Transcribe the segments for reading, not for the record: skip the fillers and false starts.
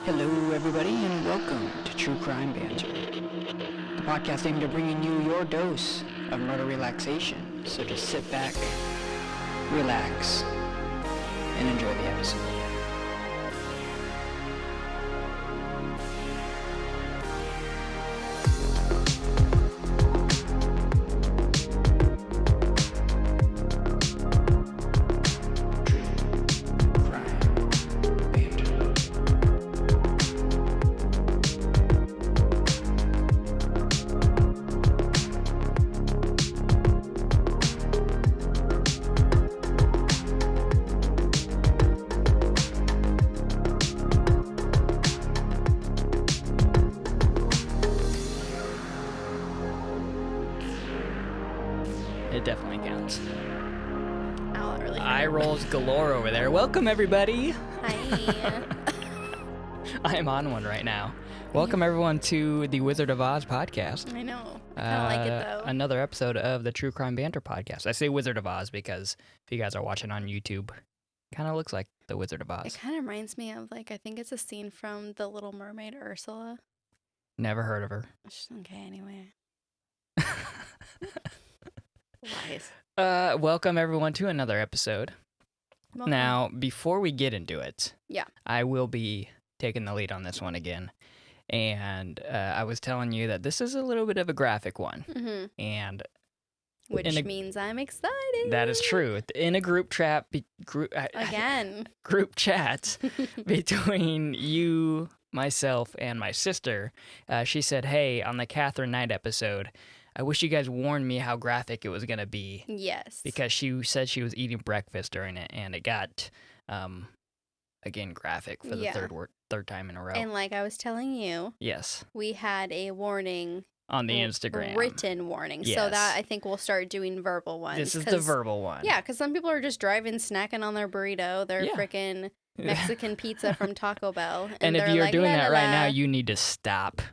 Hello, everybody, and welcome to True Crime Banter, the podcast aimed at bringing you your dose of murder relaxation. So just sit back, relax, and enjoy the episode. It definitely counts. Oh, that really Eye rolls galore over there. Welcome, everybody. Hi. I am on one right now. Welcome, everyone, to the Wizard of Oz podcast. I know. I kind of like it, though. Another episode of the True Crime Banter podcast. I say Wizard of Oz because if you guys are watching on YouTube, it kind of looks like the Wizard of Oz. It kind of reminds me of, I think it's a scene from The Little Mermaid, Ursula. Never heard of her. Okay, anyway. Lies. Welcome, everyone, to another episode. Welcome. Now, before we get into it, Yeah. I will be taking the lead on this one again. And I was telling you that this is a little bit of a graphic one. Mm-hmm. And Which means I'm excited. that is true. In a group chat, Again. group chat between you, myself, and my sister, she said, hey, on the Catherine Knight episode, I wish you guys warned me how graphic it was going to be. Yes. Because she said she was eating breakfast during it, and it got, again, graphic for the third time in a row. And like I was telling you, yes, we had a warning. on the Instagram. Written warning. Yes. So that I think we'll start doing verbal ones. This is the verbal one. Yeah, because some people are just driving, snacking on their burrito, their freaking Mexican pizza from Taco Bell. And if you're like, doing that right now, la. you need to stop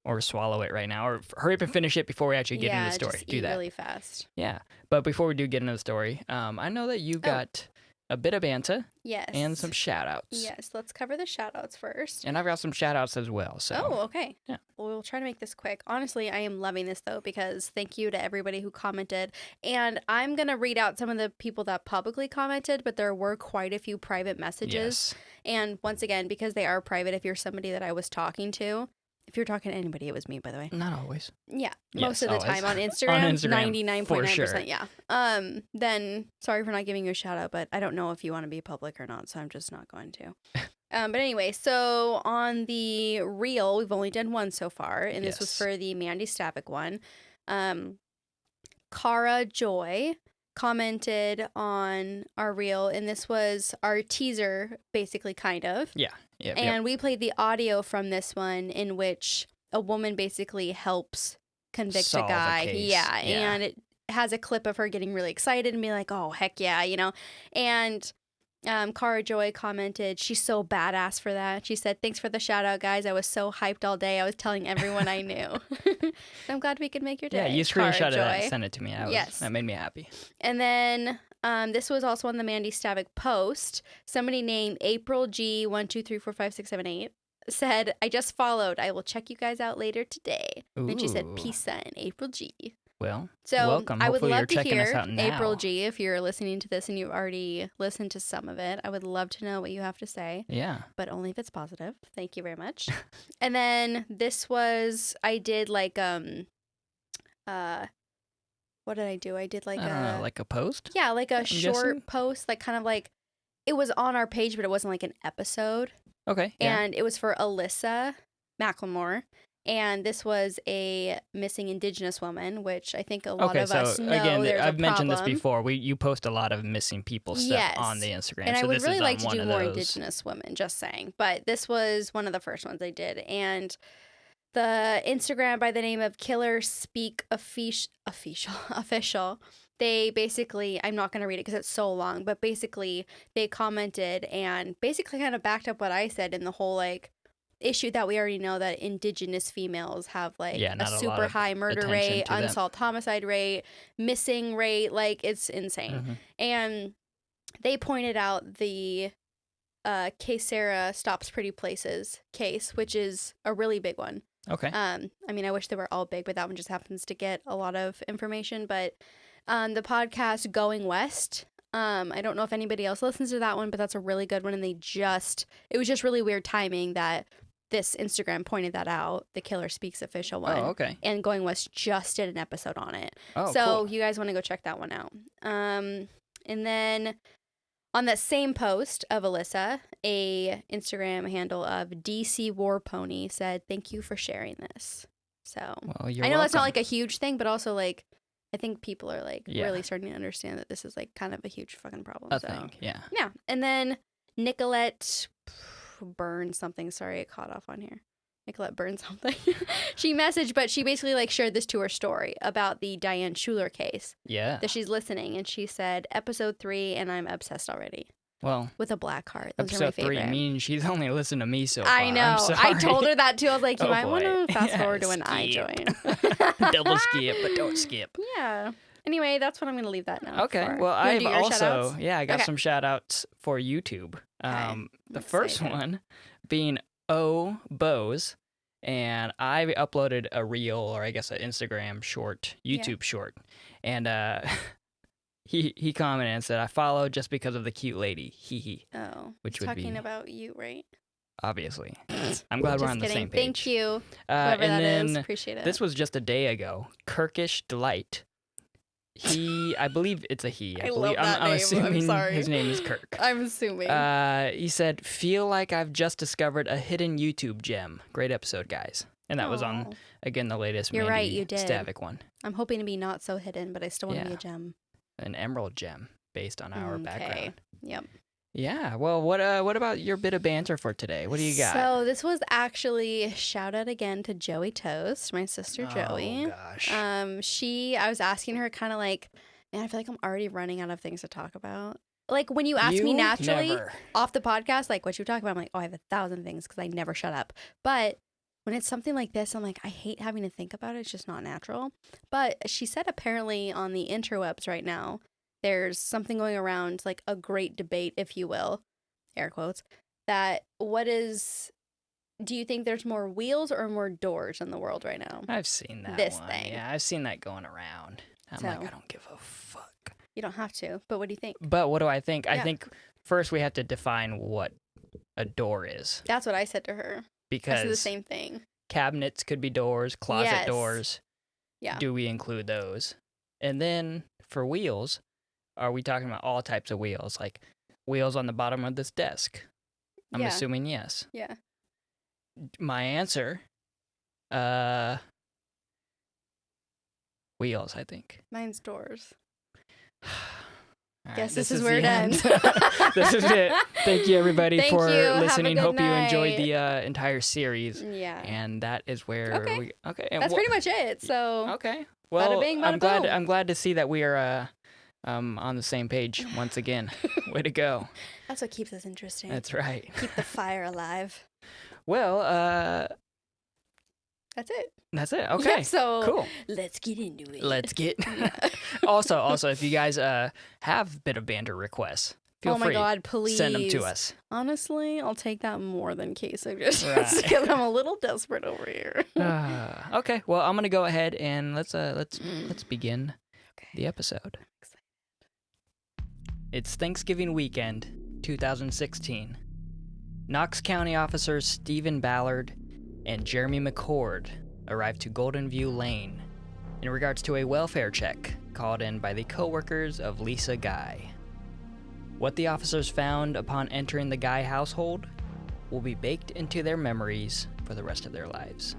or swallow it right now, or hurry up and finish it before we actually get into the story. Just do eat that really fast. Yeah, but before we do get into the story, I know that you got a bit of banter, yes, and some shout outs. Yes, let's cover the shout outs first. And I've got some shout outs as well. So. Oh, okay. Yeah. Well, we'll try to make this quick. Honestly, I am loving this though, because thank you to everybody who commented. And I'm going to read out some of the people that publicly commented, but there were quite a few private messages. Yes. And once again, because they are private, if you're somebody that I was talking to, if you're talking to anybody, it was me, by the way. Not always. Yeah, Yes, most of the always. time on Instagram, On Instagram, 99.9%, for sure. yeah. Then, sorry for not giving you a shout out, but I don't know if you want to be public or not, so I'm just not going to. But anyway, so on the reel, we've only done one so far, and this was Yes. for the Mandy Stavik one. Cara Joy commented on our reel, and this was our teaser, basically, kind of. Yeah. Yep, And we played the audio from this one in which a woman basically helps convict Solve a a guy. case. Yeah. Yeah. And it has a clip of her getting really excited and being like, oh, heck yeah, you know. And Cara Joy commented, she's so badass for that. She said, thanks for the shout out, guys. I was so hyped all day. I was telling everyone I knew. I'm glad we could make your day. Yeah, you Cara screenshotted that Joy. and sent it to me. Yes. That made me happy. And then this was also on the Mandy Stavik post. Somebody named April G 1234567 said, I just followed. I will check you guys out later today. And she said, Ooh. peace sign, April G. Well, So welcome. I would Hopefully love you're to checking us hear out now. April G. If you're listening to this and you've already listened to some of it, I would love to know what you have to say. Yeah. But only if it's positive. Thank you very much. And then this was, I did like what did I do? I did like a post? yeah, like a I'm short guessing? post, like kind of like it was on our page, but it wasn't like an episode. Okay. Yeah. And it was for Alyssa Mclemore. And this was a missing Indigenous woman, which I think a lot of us know again, there's I've a mentioned this problem. before. You post a lot of missing people stuff Yes. on the Instagram. And so I would this really is like on to one do of more those. Indigenous women, just saying. But this was one of the first ones I did. And the Instagram by the name of Killer Speak Official, they basically, I'm not going to read it because it's so long, but basically they commented and basically kind of backed up what I said in the whole like issue that we already know that Indigenous females have like Yeah, a not a lot super of high murder attention rate, to them. unsolved homicide rate, missing rate, like it's insane. Mhm. And they pointed out the Case Sarah Stops Pretty Places case, which is a really big one. Okay. I mean, I wish they were all big, but that one just happens to get a lot of information. But the podcast Going West, I don't know if anybody else listens to that one, but that's a really good one. And it was just really weird timing that this Instagram pointed that out, the Killer Speaks official one. Oh, okay. And Going West just did an episode on it. Oh, so cool. you guys want to go check that one out. And then on that same post of Alyssa, a Instagram handle of DC War Pony said, "Thank you for sharing this." So Well, you're I know that's not welcome. like a huge thing, but also like I think people are like Yeah. really starting to understand that this is like kind of a huge fucking problem. I so think, yeah. yeah, and then Nicolette Burns something. Sorry, it caught off on here. Nicolette Burns something. She messaged, but she basically like shared this to her story about the Diane Schuler case Yeah. that she's listening, and she said episode 3, and I'm obsessed already Well, with a black heart. Those are my episode 3 favorite. means she's only listened to me so far. I know. I'm I sorry. told her that too. I was like, you Oh, might want boy. to fast Yeah, forward to when I skip. join. Double skip, but don't skip. Yeah. Anyway, that's what I'm going to leave that now. Okay. for. Well, You wanna I've do your also, shout-outs? I got Okay. some shout outs for YouTube. I'm The first excited. one being O Bose. And I uploaded a reel, or I guess an Instagram short, YouTube short. And he commented and said, "I followed just because of the cute lady. Hee hee." Oh, Which he's would talking be- about you, right? Obviously. I'm glad we're Just on the kidding. same page. Thank you, whoever and that then is. Appreciate it. this was just a day ago. Kirkish Delight. I believe it's a he. I believe, love that I'm name. I'm assuming sorry. his name is Kirk. I'm assuming. He said, "Feel like I've just discovered a hidden YouTube gem. Great episode, guys." And that was on, Aw. again, the latest You're Mandy right, you did. Stavik one. I'm hoping to be not so hidden, but I still want to be Yeah. a gem. An emerald gem based on our background. Yep. Yeah. Well, what about your bit of banter for today? What do you got? So this was actually shout out again to Joey Toast, my sister Joey. Oh gosh. I was asking her kind of like, man, I feel like I'm already running out of things to talk about. Like when you ask me naturally never. off the podcast, like what you talk about, I'm like, oh, I have 1,000 things because I never shut up. But when it's something like this, I'm like, I hate having to think about it. It's just not natural. But she said apparently on the interwebs right now, there's something going around, like a great debate, if you will, air quotes, that do you think there's more wheels or more doors in the world right now? I've seen that This one. thing. Yeah, I've seen that going around. I'm like, So- I don't give a fuck. You don't have to, but what do you think? But what do I think? I Yeah. think first we have to define what a door is, That's what I said to her. I because said the same thing. cabinets could be doors, closet Yes. doors. Yeah. Do we include those? And then for wheels, are we talking about all types of wheels, like wheels on the bottom of this desk? I'm Yeah. assuming yes. Yeah. My answer, wheels, I think. Mine's doors. All Guess right, this is where it the end. ends. This is it. Thank you, everybody, Thank for you. Have a listening. good Hope you enjoyed night. the entire series. Yeah. And that is where Okay. we. Okay. And That's pretty much it. So Okay. Well, bing, bada I'm glad. boom. I'm glad to see that we are on the same page once again. Way to go. that's what keeps us interesting. That's right. Keep the fire alive. Well, That's it. that's it. Okay. Yep, so Cool. let's get into it. Let's get. Yeah. also, if you guys have bit of banter requests, feel Oh my free. God, please Send them to us. Honestly, I'll take that more than case suggestions Right. because I'm a little desperate over here. Okay. Well, I'm gonna go ahead and let's begin Okay. the episode. Excited. It's Thanksgiving weekend, 2016. Knox County officers Stephen Ballard and Jeremy McCord arrived to Golden View Lane in regards to a welfare check called in by the co-workers of Lisa Guy. What the officers found upon entering the Guy household will be baked into their memories for the rest of their lives.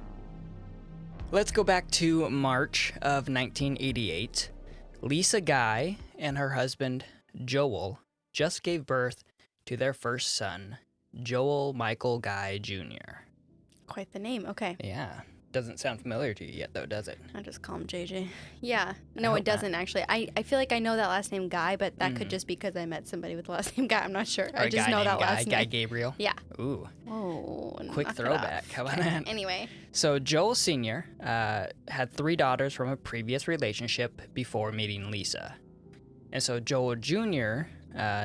Let's go back to March of 1988. Lisa Guy and her husband, Joel, just gave birth to their first son, Joel Michael Guy Jr. Quite the name. Okay. Yeah. Doesn't sound familiar to you yet, though, does it? I just call him JJ. Yeah. I No, hope it doesn't actually. I feel like I know that last name Guy, but that could Mhm. just be because I met somebody with the last name Guy. I'm not sure. Or I a just guy know named that Guy, last Guy name. Gabriel. Yeah. Ooh. Oh. Quick knock it throwback. off. How about Okay. that? Anyway. So Joel Sr. Had 3 daughters from a previous relationship before meeting Lisa. And so Joel Jr.,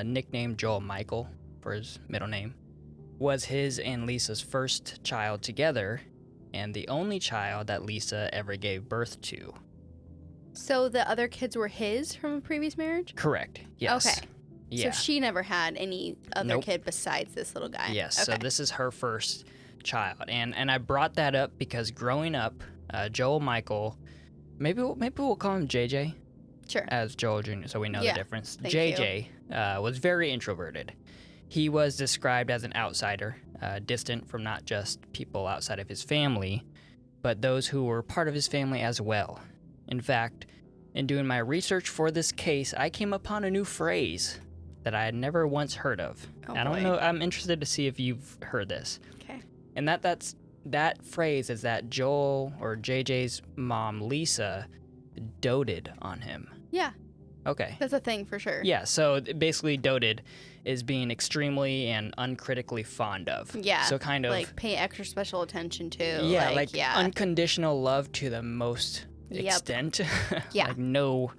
nicknamed Joel Michael, for his middle name, was his and Lisa's first child together, and the only child that Lisa ever gave birth to. So the other kids were his from a previous marriage? Correct. Yes. Okay. Yeah. So she never had any other Nope. kid besides this little guy? Yes. Okay. So this is her first child, and I brought that up because growing up, Joel Michael, maybe we'll call him JJ. Sure. As Joel Jr., so we know Yeah, the difference. thank JJ was very introverted. He was described as an outsider, distant from not just people outside of his family, but those who were part of his family as well. In fact, in doing my research for this case, I came upon a new phrase that I had never once heard of. Oh, I don't boy. know. I'm interested to see if you've heard this. Okay. And that phrase is that Joel or JJ's mom, Lisa, doted on him. Yeah, Okay. that's a thing for sure. Yeah, so basically doted is being extremely and uncritically fond of. Yeah. So kind of Like pay extra special attention to. yeah, like yeah. unconditional love to the most Yep. extent. Yeah. Like no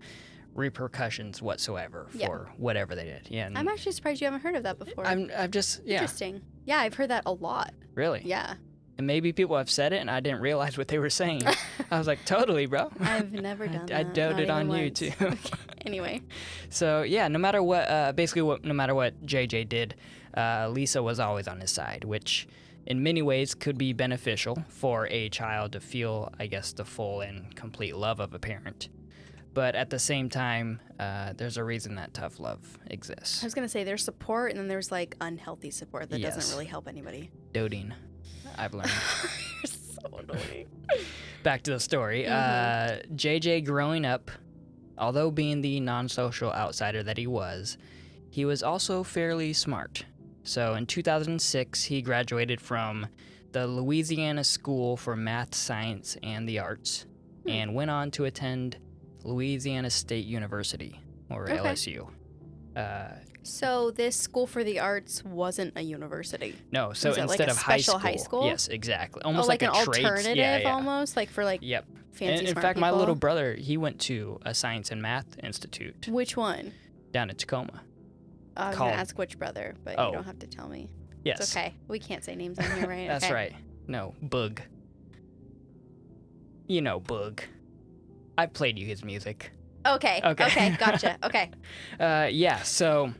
repercussions whatsoever for Yeah. whatever they did. Yeah. And I'm actually surprised you haven't heard of that before. I'm just yeah, Interesting. Yeah, I've heard that a lot. really. Yeah. And maybe people have said it and I didn't realize what they were saying. I was like, totally, bro. I've never done that. I doted not on even you once. too. Okay. Anyway. So yeah, no matter what, no matter what JJ did, Lisa was always on his side, which in many ways could be beneficial for a child to feel, I guess, the full and complete love of a parent. But at the same time, there's a reason that tough love exists. I was going to say there's support and then there's like unhealthy support that Yes. doesn't really help anybody. Doting, I've learned. You're so annoying. Back to the story. JJ growing up, although being the non-social outsider that he was also fairly smart. So in 2006, he graduated from the Louisiana School for Math, Science, and the Arts and went on to attend Louisiana State University, or Okay. LSU. So this school for the arts wasn't a university. No, so Was it like instead a of high special school. high school? Yes, exactly. Almost like like an a trades. alternative Yeah, yeah. almost, like for like Yep. fancy In smart fact, my people? little brother, he went to a science and math institute Which one? down in Tacoma. I was Called- going to ask which brother, but Oh. you don't have to tell me. Yes. It's okay. We can't say names on here, right? That's Okay. right. No, Boog. You know Boog. I played you his music. Okay. Okay. Okay. Gotcha. Okay. Yeah, so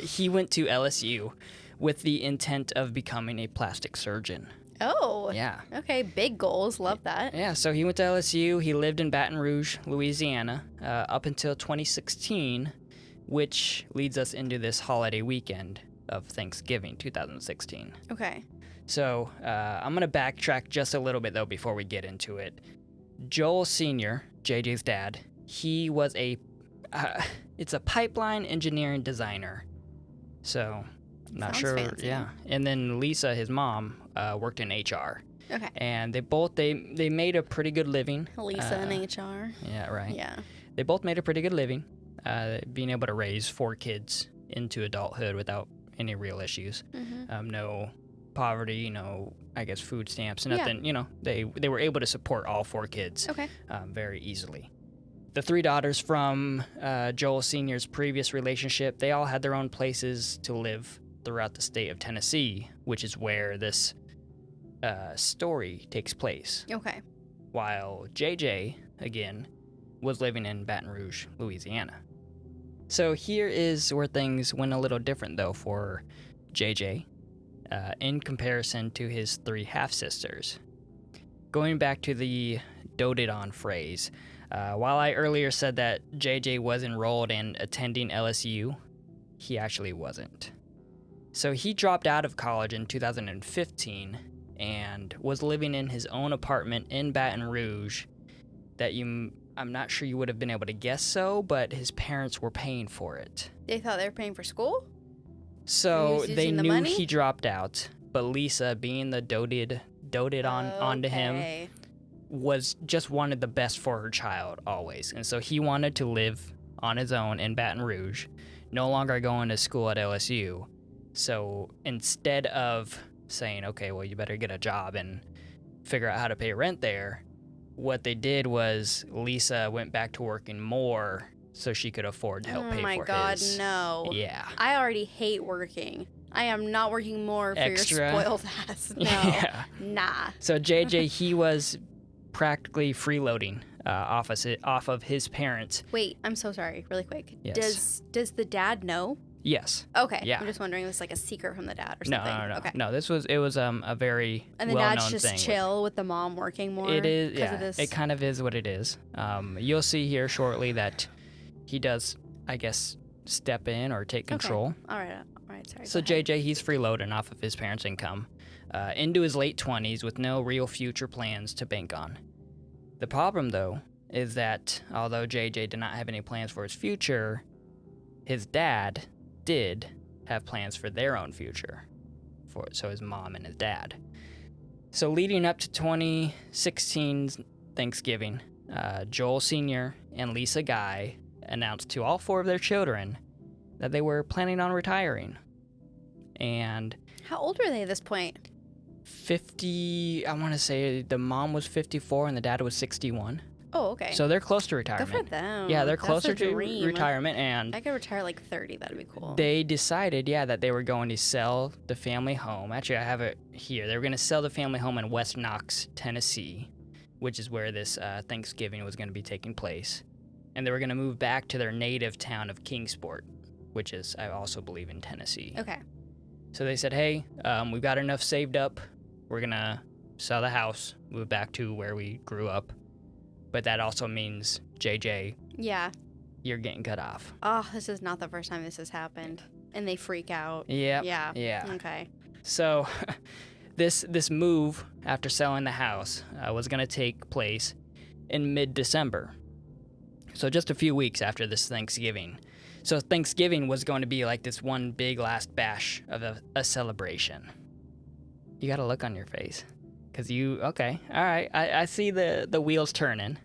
he went to LSU with the intent of becoming a plastic surgeon. Oh. Yeah. Okay. Big goals. Love that. Yeah, so he went to LSU. He lived in Baton Rouge, Louisiana, up until 2016, which leads us into this holiday weekend of Thanksgiving 2016. Okay. So I'm going to backtrack just a little bit, though, before we get into it. Joel Sr., JJ's dad, he was it's a pipeline engineering designer. So, not Sounds sure. fancy. Yeah. And then Lisa, his mom, worked in HR. Okay. And they made a pretty good living. Lisa in HR. Yeah, right. Yeah. They both made a pretty good living, being able to raise 4 kids into adulthood without any real issues. Mm-hmm. No poverty, no, I guess, food stamps, Yeah. nothing. You know, they were able to support all 4 kids Okay. very easily. The 3 daughters from Joel Sr.'s previous relationship, they all had their own places to live throughout the state of Tennessee, which is where this story takes place. Okay. While JJ, again, was living in Baton Rouge, Louisiana. So here is where things went a little different, though, for JJ in comparison to his 3 half-sisters. Going back to the doted on phrase, while I earlier said that JJ was enrolled in attending LSU, he actually wasn't. So he dropped out of college in 2015 and was living in his own apartment in Baton Rouge that I'm not sure you would have been able to guess so, but his parents were paying for it. They thought they were paying for school? So He was they using the knew money? he dropped out, but Lisa, being the doted onto him, Okay. was just wanted the best for her child always. And so he wanted to live on his own in Baton Rouge, no longer going to school at LSU. So instead of saying, okay, well, you better get a job and figure out how to pay rent there, what they did was Lisa went back to working more so she could afford to help pay for his. Oh my God, no. Yeah. I already hate working. I am not working more for Extra. your spoiled ass. No. Yeah. Nah. So JJ, he was practically freeloading off of his parents. Wait, I'm so sorry. Really quick. Yes. Does the dad know? Yes. Okay. Yeah. I'm just wondering if it's like a secret from the dad or No, something. no. Okay. No, it was a very And the well-known dad's just thing. chill with the mom working more. It is, 'cause yeah. of this? It kind of is what it is. You'll see here shortly that he does, I guess, step in or take control. Okay. All right. Sorry. So go ahead. JJ, he's freeloading off of his parents' income into his late 20s with no real future plans to bank on. The problem, though, is that although JJ did not have any plans for his future, his dad did have plans for their own future. So his mom and his dad. So leading up to 2016's Thanksgiving, Joel Sr. and Lisa Guy announced to all 4 of their children that they were planning on retiring. And How old were they at this point? 50, I want to say the mom was 54 and the dad was 61. Oh, okay. So they're close to Good retirement. for them. Yeah, they're That's closer the to dream. retirement, If and I could retire like 30, that'd be cool. they decided, that they were going to sell the family home. Actually, I have it here. They were going to sell the family home in West Knox, Tennessee, which is where this Thanksgiving was going to be taking place. And they were going to move back to their native town of Kingsport, which is, I also believe, in Tennessee. Okay. So they said, hey, we've got enough saved up. We're going to sell the house, move back to where we grew up. But that also means, JJ, Yeah. you're getting cut off. Oh, this is not the first time this has happened. And they freak out. Yep. Yeah. Yeah. Okay. So this move after selling the house was going to take place in mid-December. So just a few weeks after this Thanksgiving. So Thanksgiving was going to be like this one big last bash of a celebration. You got a look on your face. Because okay, all right, I see the wheels turning.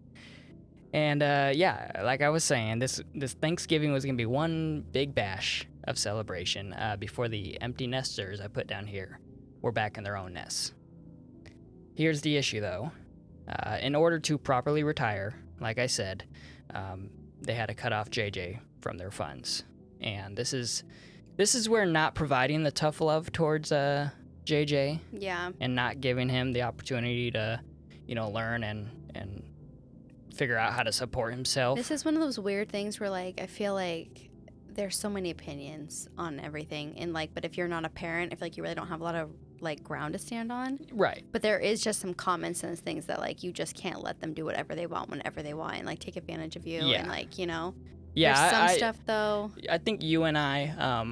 And like I was saying, this Thanksgiving was going to be one big bash of celebration before the empty nesters I put down here were back in their own nests. Here's the issue, though. In order to properly retire, like I said, they had to cut off JJ from their funds. And this is where not providing the tough love towards JJ Yeah. and not giving him the opportunity to, learn and figure out how to support himself. This is one of those weird things where, like, I feel like there's so many opinions on everything. And, like, but if you're not a parent, I feel like you really don't have a lot of, like, ground to stand on. Right. But there is just some common sense things that, like, you just can't let them do whatever they want whenever they want and, like, take advantage of you. Yeah. And, like, Yeah, there's some stuff, though. I think you and I,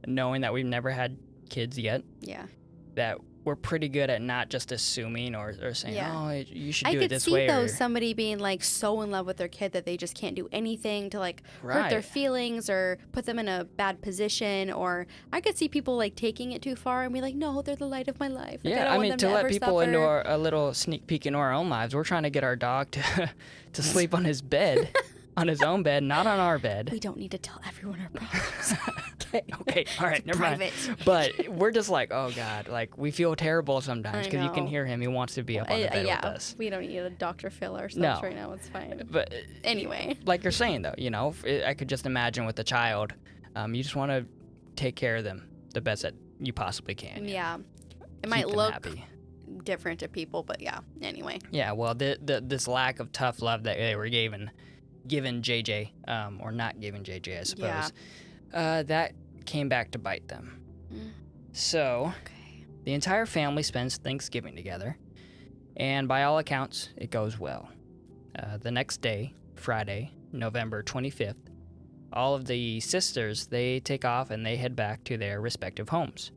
knowing that we've never had kids yet, Yeah. that we're pretty good at not just assuming or saying, Yeah. oh, you should I do it could this see, way. though, or, somebody being, like, so in love with their kid that they just can't do anything to, like, hurt their Right. feelings or put them in a bad position. Or I could see people, like, taking it too far and be like, no, they're the light of my life. Like, Yeah, don't I want mean, them to let ever people into suffer. a little sneak peek into our own lives, we're trying to get our dog to sleep on his bed, on his own bed, not on our bed. We don't need to tell everyone our problems. Okay, all right, never mind. Private. But we're just like, oh God, like we feel terrible sometimes I because you can know. hear him. He wants to be up on the bed yeah, with us. we don't need a Dr. Phil ourselves No. right now. It's fine. But Anyway. like you're saying though, I could just imagine with the child, you just want to take care of them the best that you possibly can. Yeah. It Keep might them look happy. different to people, but yeah. Anyway. Yeah, well, this lack of tough love that they were given JJ, or not giving JJ, I suppose, that came back to bite them. Mm. So, Okay. the entire family spends Thanksgiving together, and by all accounts, it goes well. The next day, Friday, November 25th, all of the sisters, they take off and they head back to their respective homes.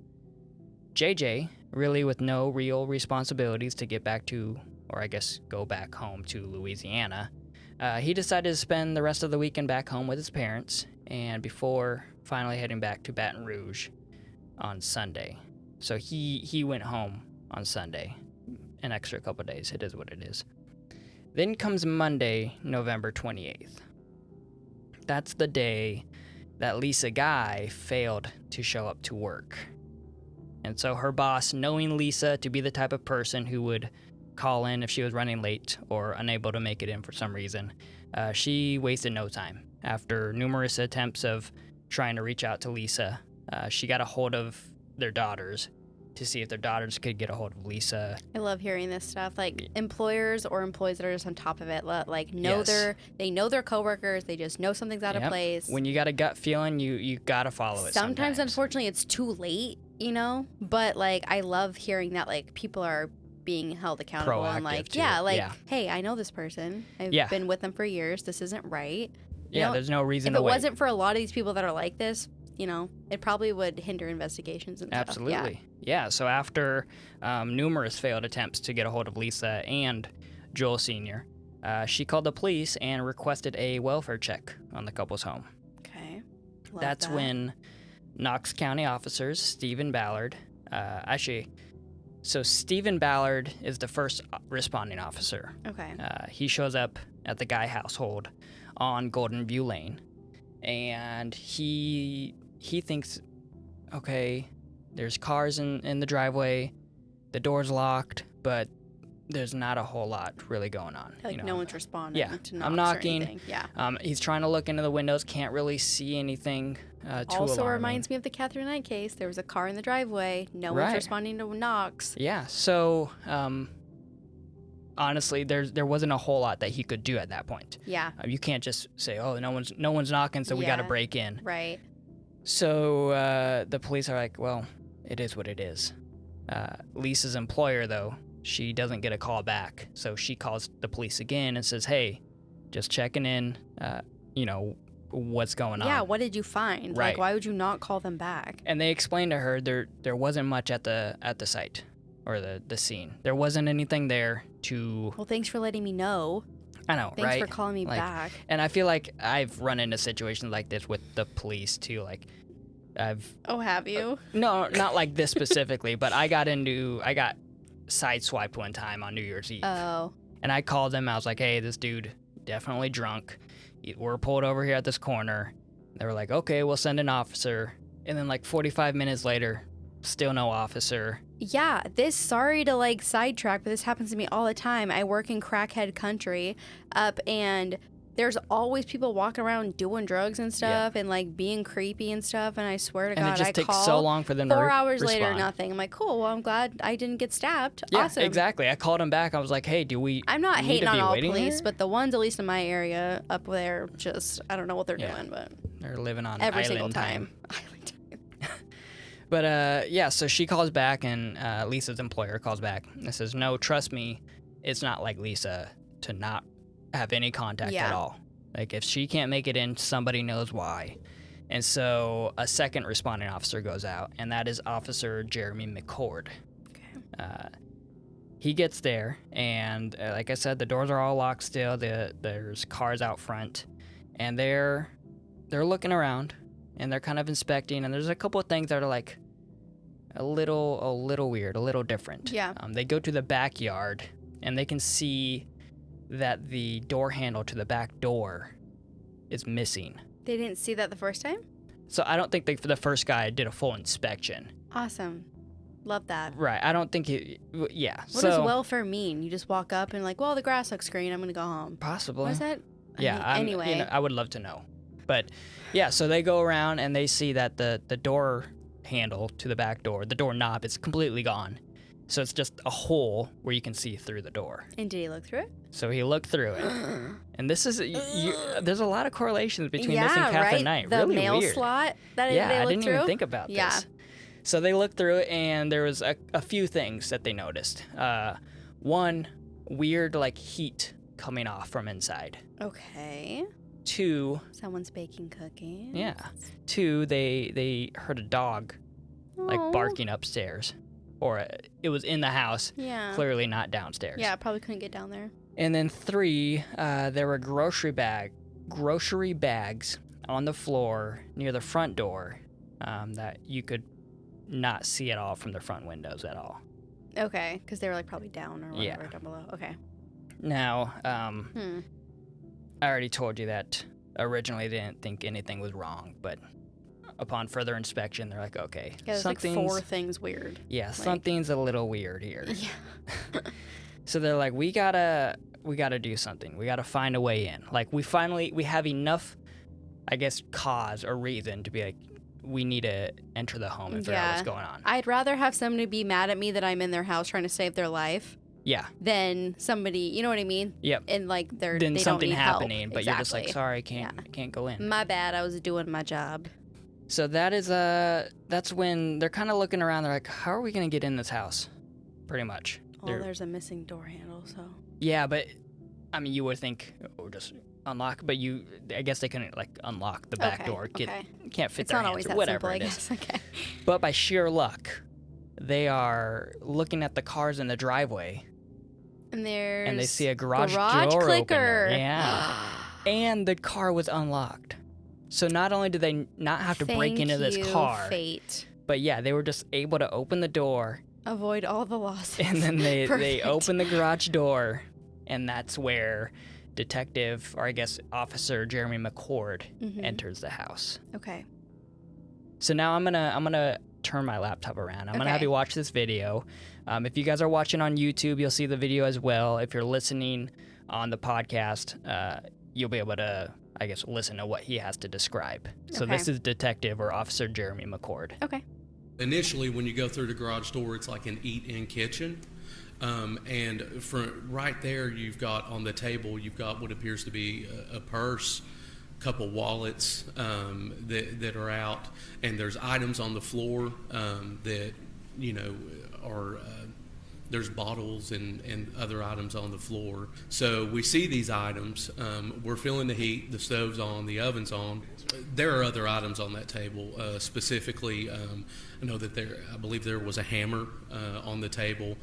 JJ, really with no real responsibilities to get back to, or I guess go back home to Louisiana, he decided to spend the rest of the weekend back home with his parents, and before finally heading back to Baton Rouge on Sunday. So he went home on Sunday, an extra couple days. It is what it is. Then comes Monday, November 28th. That's the day that Lisa Guy failed to show up to work. And so her boss, knowing Lisa to be the type of person who would call in if she was running late or unable to make it in for some reason, she wasted no time. after numerous attempts of trying to reach out to Lisa. She got a hold of their daughters to see if their daughters could get a hold of Lisa. I love hearing this stuff. Like employers or employees that are just on top of it, like they know their coworkers. They just know something's out of place. When you got a gut feeling, you gotta follow it. Sometimes, unfortunately, it's too late, you know. But like, I love hearing that like people are being held accountable Proactive and like, too. Hey, I know this person. I've been with them for years. This isn't right. You know, there's no reason if to it wait. wasn't for a lot of these people that are like this, you know, it probably would hinder investigations and stuff. Absolutely. Yeah. So after numerous failed attempts to get a hold of Lisa and Joel Sr., she called the police and requested a welfare check on the couple's home. Okay. That's when Knox County officers, Stephen Ballard, so Stephen Ballard is the first responding officer. Okay. He shows up at the Guy household on Golden View Lane, and he thinks, okay, there's cars in the driveway, the door's locked, but there's not a whole lot really going on. Like, no one's responding to knocks I'm knocking. Or anything. Yeah. He's trying to look into the windows, can't really see anything too also alarming. reminds me of the Catherine Knight case. There was a car in the driveway. No one's responding to knocks. Yeah, so honestly, there wasn't a whole lot that he could do at that point. Yeah. You can't just say, oh, no one's knocking, so we got to break in. Right. So the police are like, well, it is what it is. Lisa's employer, though, she doesn't get a call back. So she calls the police again and says, hey, just checking in, what's going on. Yeah, what did you find? Right. Like, why would you not call them back? And they explained to her there wasn't much at the site or the scene. There wasn't anything there to... Well, thanks for letting me know. I know, Thanks right? for calling me back. And I feel like I've run into situations like this with the police, too. Like, Oh, have you? No, not like this specifically, but I got sideswiped one time on New Year's Eve. Oh. And I called them. I was like, hey, this dude, definitely drunk. We're pulled over here at this corner. They were like, okay, we'll send an officer. And then like 45 minutes later, still no officer. Yeah, sorry to like sidetrack, but this happens to me all the time. I work in crackhead country and there's always people walking around doing drugs and stuff and like being creepy and stuff. And I swear to God, it just takes call so long for them 4 to hours respond. later, nothing. I'm like, cool. Well, I'm glad I didn't get stabbed. Yeah, awesome. Exactly. I called him back. I was like, hey, I'm not hating on all police, here? but the ones at least in my area up there, just I don't know what they're doing, but they're living on every island single time. Island time. But so she calls back, and Lisa's employer calls back and says, no, trust me, it's not like Lisa to not have any contact at all. Like, if she can't make it in, somebody knows why. And so a second responding officer goes out, and that is Officer Jeremy McCord. Okay. He gets there, and like I said, the doors are all locked still. There's cars out front, and they're looking around, and they're kind of inspecting, and there's a couple of things that are like a little weird, a little different. Yeah. They go to the backyard, and they can see that the door handle to the back door is missing. They didn't see that the first time? So I don't think the first guy did a full inspection. Awesome. Love that. Right. I don't think What does welfare mean? You just walk up and like, well, the grass looks green. I'm going to go home. Possibly. What is that? Yeah. Anyway. I would love to know. But yeah, so they go around and they see that the door handle to the back door, the door knob, is completely gone. So it's just a hole where you can see through the door. And did he look through it? So he looked through it. And this is, there's a lot of correlations between this and Catherine Knight. The really mail weird. slot that yeah, they I looked didn't through? even think about this. So they looked through it, and there was a few things that they noticed. One, weird like heat coming off from inside. Okay. 2, someone's baking cookies. Yeah. 2, they heard a dog like Aw. barking upstairs, or it was in the house. Yeah. Clearly not downstairs. Yeah, probably couldn't get down there. And then 3, there were grocery bags on the floor near the front door that you could not see at all from the front windows at all. Okay, because they were like probably down or whatever down below. Okay. Now, I already told you that originally they didn't think anything was wrong, but upon further inspection, they're like, okay, Yeah, there's like 4 things weird. Yeah, something's a little weird here. Yeah. So they're like, we gotta do something. We gotta find a way in. Like, we have enough I guess, cause or reason to be like, we need to enter the home and figure out what's going on. I'd rather have somebody be mad at me that I'm in their house trying to save their life. Yeah. Than somebody, you know what I mean? Yep. And like they then don't something need happening, help. but Exactly. you're just like, sorry, I can't go in. My bad, I was doing my job. So that's when they're kind of looking around. They're like, how are we gonna get in this house? Pretty much. Well, there's a missing door handle, so. Yeah, but I mean, you would think, just unlock, but I guess they couldn't like unlock the back door. Can't fit it's their not hands always or that whatever simple, I it guess. is. Okay. But by sheer luck, they are looking at the cars in the driveway. And they see a garage door clicker. opener. Yeah. And the car was unlocked. So not only did they not have to break into this car, fate. but yeah, they were just able to open the door. Avoid all the losses. And then they open the garage door, and that's where Detective, or I guess Officer Jeremy McCord enters the house. Okay. So now I'm gonna turn my laptop around. I'm gonna have you watch this video. If you guys are watching on YouTube, you'll see the video as well. If you're listening on the podcast, you'll be able to, I guess, listen to what he has to describe. So this is Detective or Officer Jeremy McCord. Okay. Initially, when you go through the garage door, it's like an eat-in kitchen. And right there, you've got on the table, you've got what appears to be a purse, a couple wallets that are out, and there's items on the floor that, are... there's bottles and other items on the floor. So we see these items. We're feeling the heat. The stove's on. The oven's on. There are other items on that table. Specifically, I know that I believe there was a hammer on the table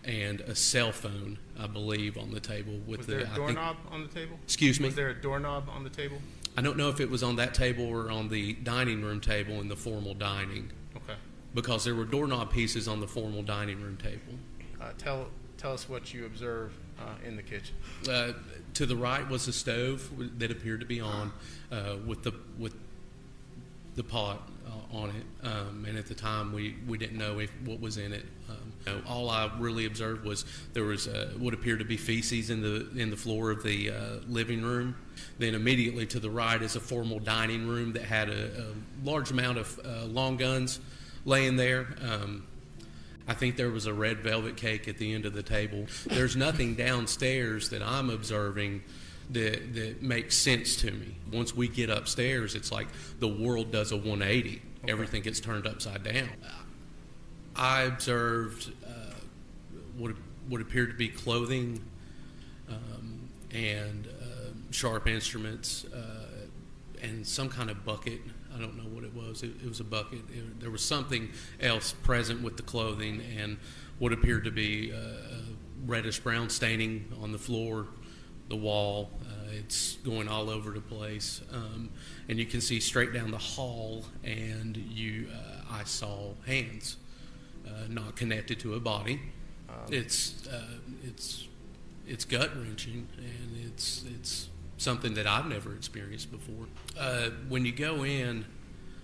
and a cell phone, I believe, on the table. Was there a doorknob on the table? Excuse me? Was there a doorknob on the table? I don't know if it was on that table or on the dining room table in the formal dining. Okay. Because there were doorknob pieces on the formal dining room table. Tell us what you observed in the kitchen. To the right was a stove that appeared to be on with the pot on it. And at the time, we didn't know what was in it. All I really observed was there was what appeared to be feces in the floor of the living room. Then immediately to the right is a formal dining room that had a large amount of long guns laying there. I think there was a red velvet cake at the end of the table. There's nothing downstairs that I'm observing that makes sense to me. Once we get upstairs, it's like the world does a 180. Okay. Everything gets turned upside down. I observed what appeared to be clothing and sharp instruments and some kind of bucket. I don't know what it was. It was a bucket. There was something else present with the clothing and what appeared to be reddish-brown staining on the floor, the wall. It's going all over the place. And you can see straight down the hall, and I saw hands not connected to a body. It's gut-wrenching, and it's something that I've never experienced before. When you go in,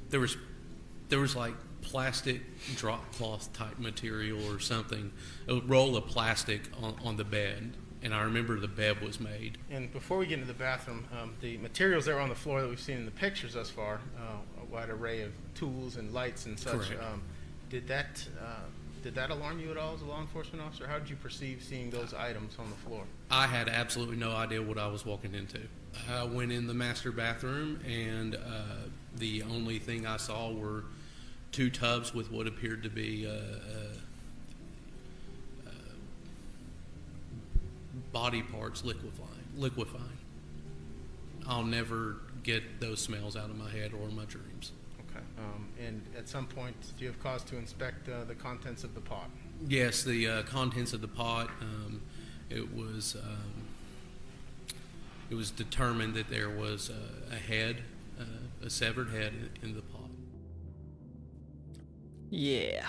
there was like plastic drop cloth type material or something, a roll of plastic on the bed, and I remember the bed was made. And before we get into the bathroom, the materials that were on the floor that we've seen in the pictures thus far, a wide array of tools and lights and such. Did that alarm you at all as a law enforcement officer? How did you perceive seeing those items on the floor? I had absolutely no idea what I was walking into. I went in the master bathroom, and the only thing I saw were two tubs with what appeared to be body parts liquefying. I'll never get those smells out of my head or my dreams. Okay. And at some point, do you have cause to inspect the contents of the pot? Yes, the contents of the pot. It was determined that there was a head, a severed head in the pot. Yeah.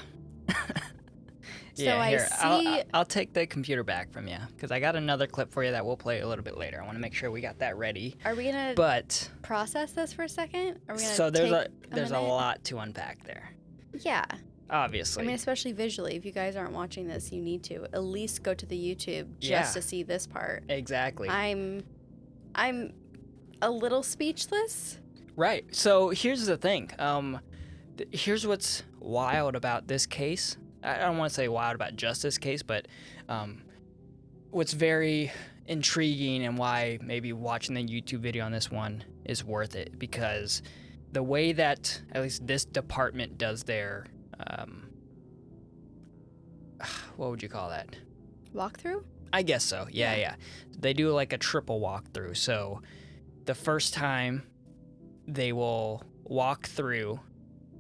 So yeah, I here, see. I'll take the computer back from you because I got another clip for you that we'll play a little bit later. I want to make sure we got that ready. Are we gonna process this for a second? Are we gonna so there's a minute? lot to unpack there. Yeah. Obviously. I mean, especially visually. If you guys aren't watching this, you need to at least go to the YouTube just to see this part. Exactly. I'm a little speechless. Right. So here's the thing. Here's what's wild about this case. I don't want to say wild about just this case, but what's very intriguing and why maybe watching the YouTube video on this one is worth it, because the way that at least this department does their what would you call that? Walkthrough? I guess so. Yeah. They do like a triple walkthrough. So the first time they will walk through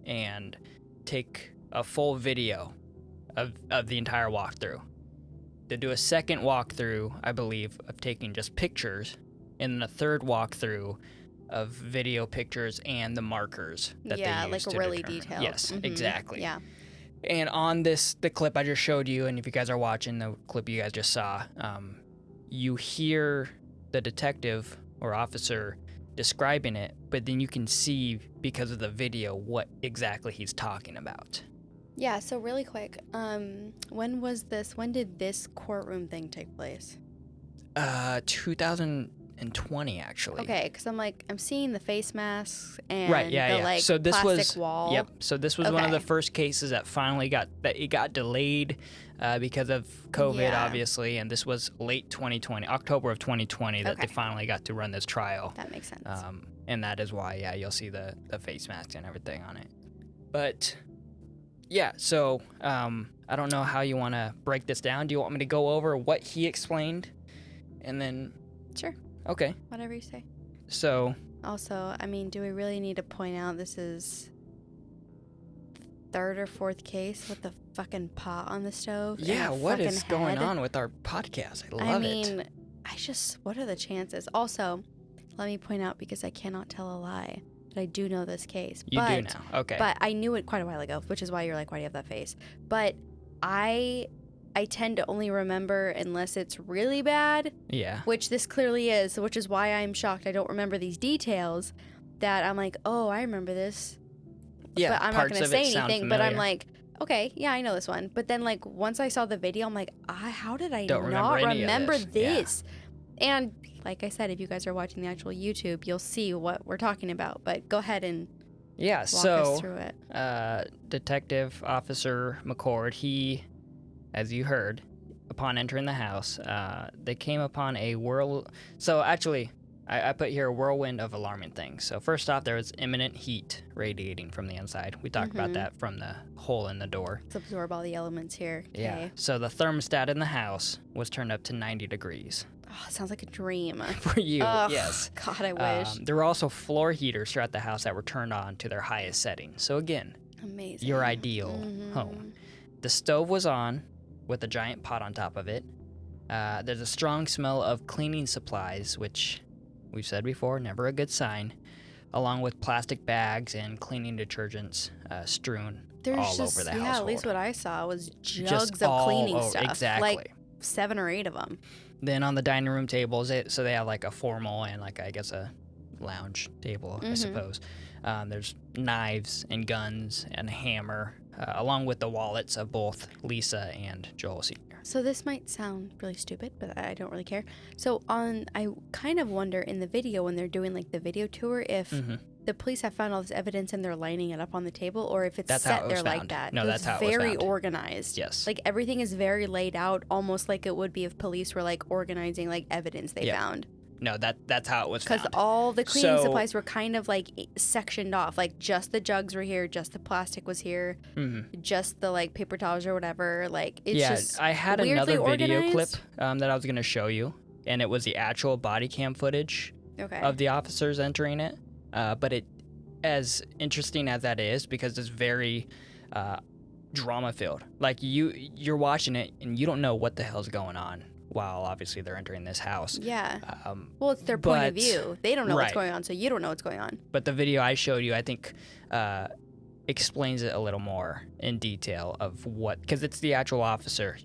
and take a full video of the entire walkthrough. They do a second walkthrough, I believe, of taking just pictures, and then a third walkthrough of video, pictures, and the markers that they use like to really determine. detailed. Yes, exactly. Yeah. And on the clip I just showed you, and if you guys are watching the clip you guys just saw, you hear the detective or officer describing it, but then you can see, because of the video, what exactly he's talking about. Yeah, so really quick, when did this courtroom thing take place? 2020, actually. Okay, because I'm seeing the face masks and the like so this plastic was, wall. Yep. So this was one of Okay. the first cases that finally got delayed because of COVID, Yeah. obviously, and this was late 2020, October of 2020, that they Okay. finally got to run this trial. That makes sense. And that is why, you'll see the face masks and everything on it. But yeah, so I don't know how you want to break this down. Do you want me to go over what he explained, and then? Sure. Okay. Whatever you say. So. Also, do we really need to point out this is third or fourth case with the fucking pot on the stove? Yeah, and a what is fucking going head? on with our podcast? I love it. What are the chances? Also, let me point out, because I cannot tell a lie, that I do know this case. You do now. Okay. But I knew it quite a while ago, which is why you're like, why do you have that face? But I tend to only remember unless it's really bad, Yeah. which this clearly is, which is why I'm shocked I don't remember these details, that I'm like, oh, I remember this. Yeah. But I'm not parts going to of say it sound anything, but I'm familiar. like, okay, yeah, I know this one. But then, like, once I saw the video, I'm like, how did I Don't not remember any of remember this. Yeah. And like I said, if you guys are watching the actual YouTube, you'll see what we're talking about. But go ahead and Yeah. walk So, us through it. Detective Officer McCord, he, as you heard, upon entering the house, they came upon a whirl. So actually, I put here a whirlwind of alarming things. So first off, there was imminent heat radiating from the inside. We talked about that from the hole in the door. Let's absorb all the elements here. Okay. Yeah. So the thermostat in the house was turned up to 90 degrees. Oh, it sounds like a dream. For you, Ugh, yes. God, I wish. There were also floor heaters throughout the house that were turned on to their highest setting. So again, Amazing. your ideal home. The stove was on with a giant pot on top of it. There's a strong smell of cleaning supplies, which we've said before, never a good sign, along with plastic bags and cleaning detergents strewn all over the household. Yeah, at least what I saw was Just jugs of all cleaning over- stuff. Exactly. Like 7 or 8 of them. Then on the dining room tables, so they have like a formal and like, I guess, a lounge table, I suppose. There's knives and guns and a hammer, along with the wallets of both Lisa and Joel Sr. So this might sound really stupid, but I don't really care. So I kind of wonder in the video, when they're doing like the video tour, if the police have found all this evidence and they're lining it up on the table, or if it's That's how set it was there like found. that. No, It that's was how it was very found. organized. Yes. Like everything is very laid out, almost like it would be if police were like organizing like evidence they found. No, that's how it was found. Because all the cleaning So- supplies were kind of like sectioned off. Like just the jugs were here, just the plastic was here, just the like paper towels or whatever. Like it's just I had weirdly another video clip organized. that I was going to show you, and it was the actual body cam footage Okay. of the officers entering it. But it, as interesting as that is, because it's very drama filled. Like you're watching it and you don't know what the hell's going on while obviously they're entering this house. Yeah. Well, it's their point of but- view. They don't know what's right. going on, so you don't know what's going on. But the video I showed you, I think, explains it a little more in detail of what, because it's the actual officer,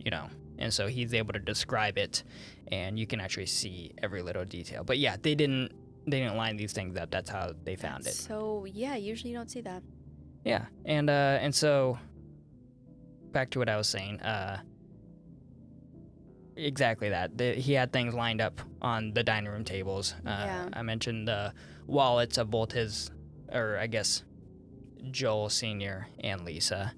and so he's able to describe it, and you can actually see every little detail. But yeah, they didn't line these things up. That's how they found it. So yeah, usually you don't see that. Yeah, and so back to what I was saying. Exactly that. He had things lined up on the dining room tables. Yeah. I mentioned the wallets of both Joel Sr. and Lisa.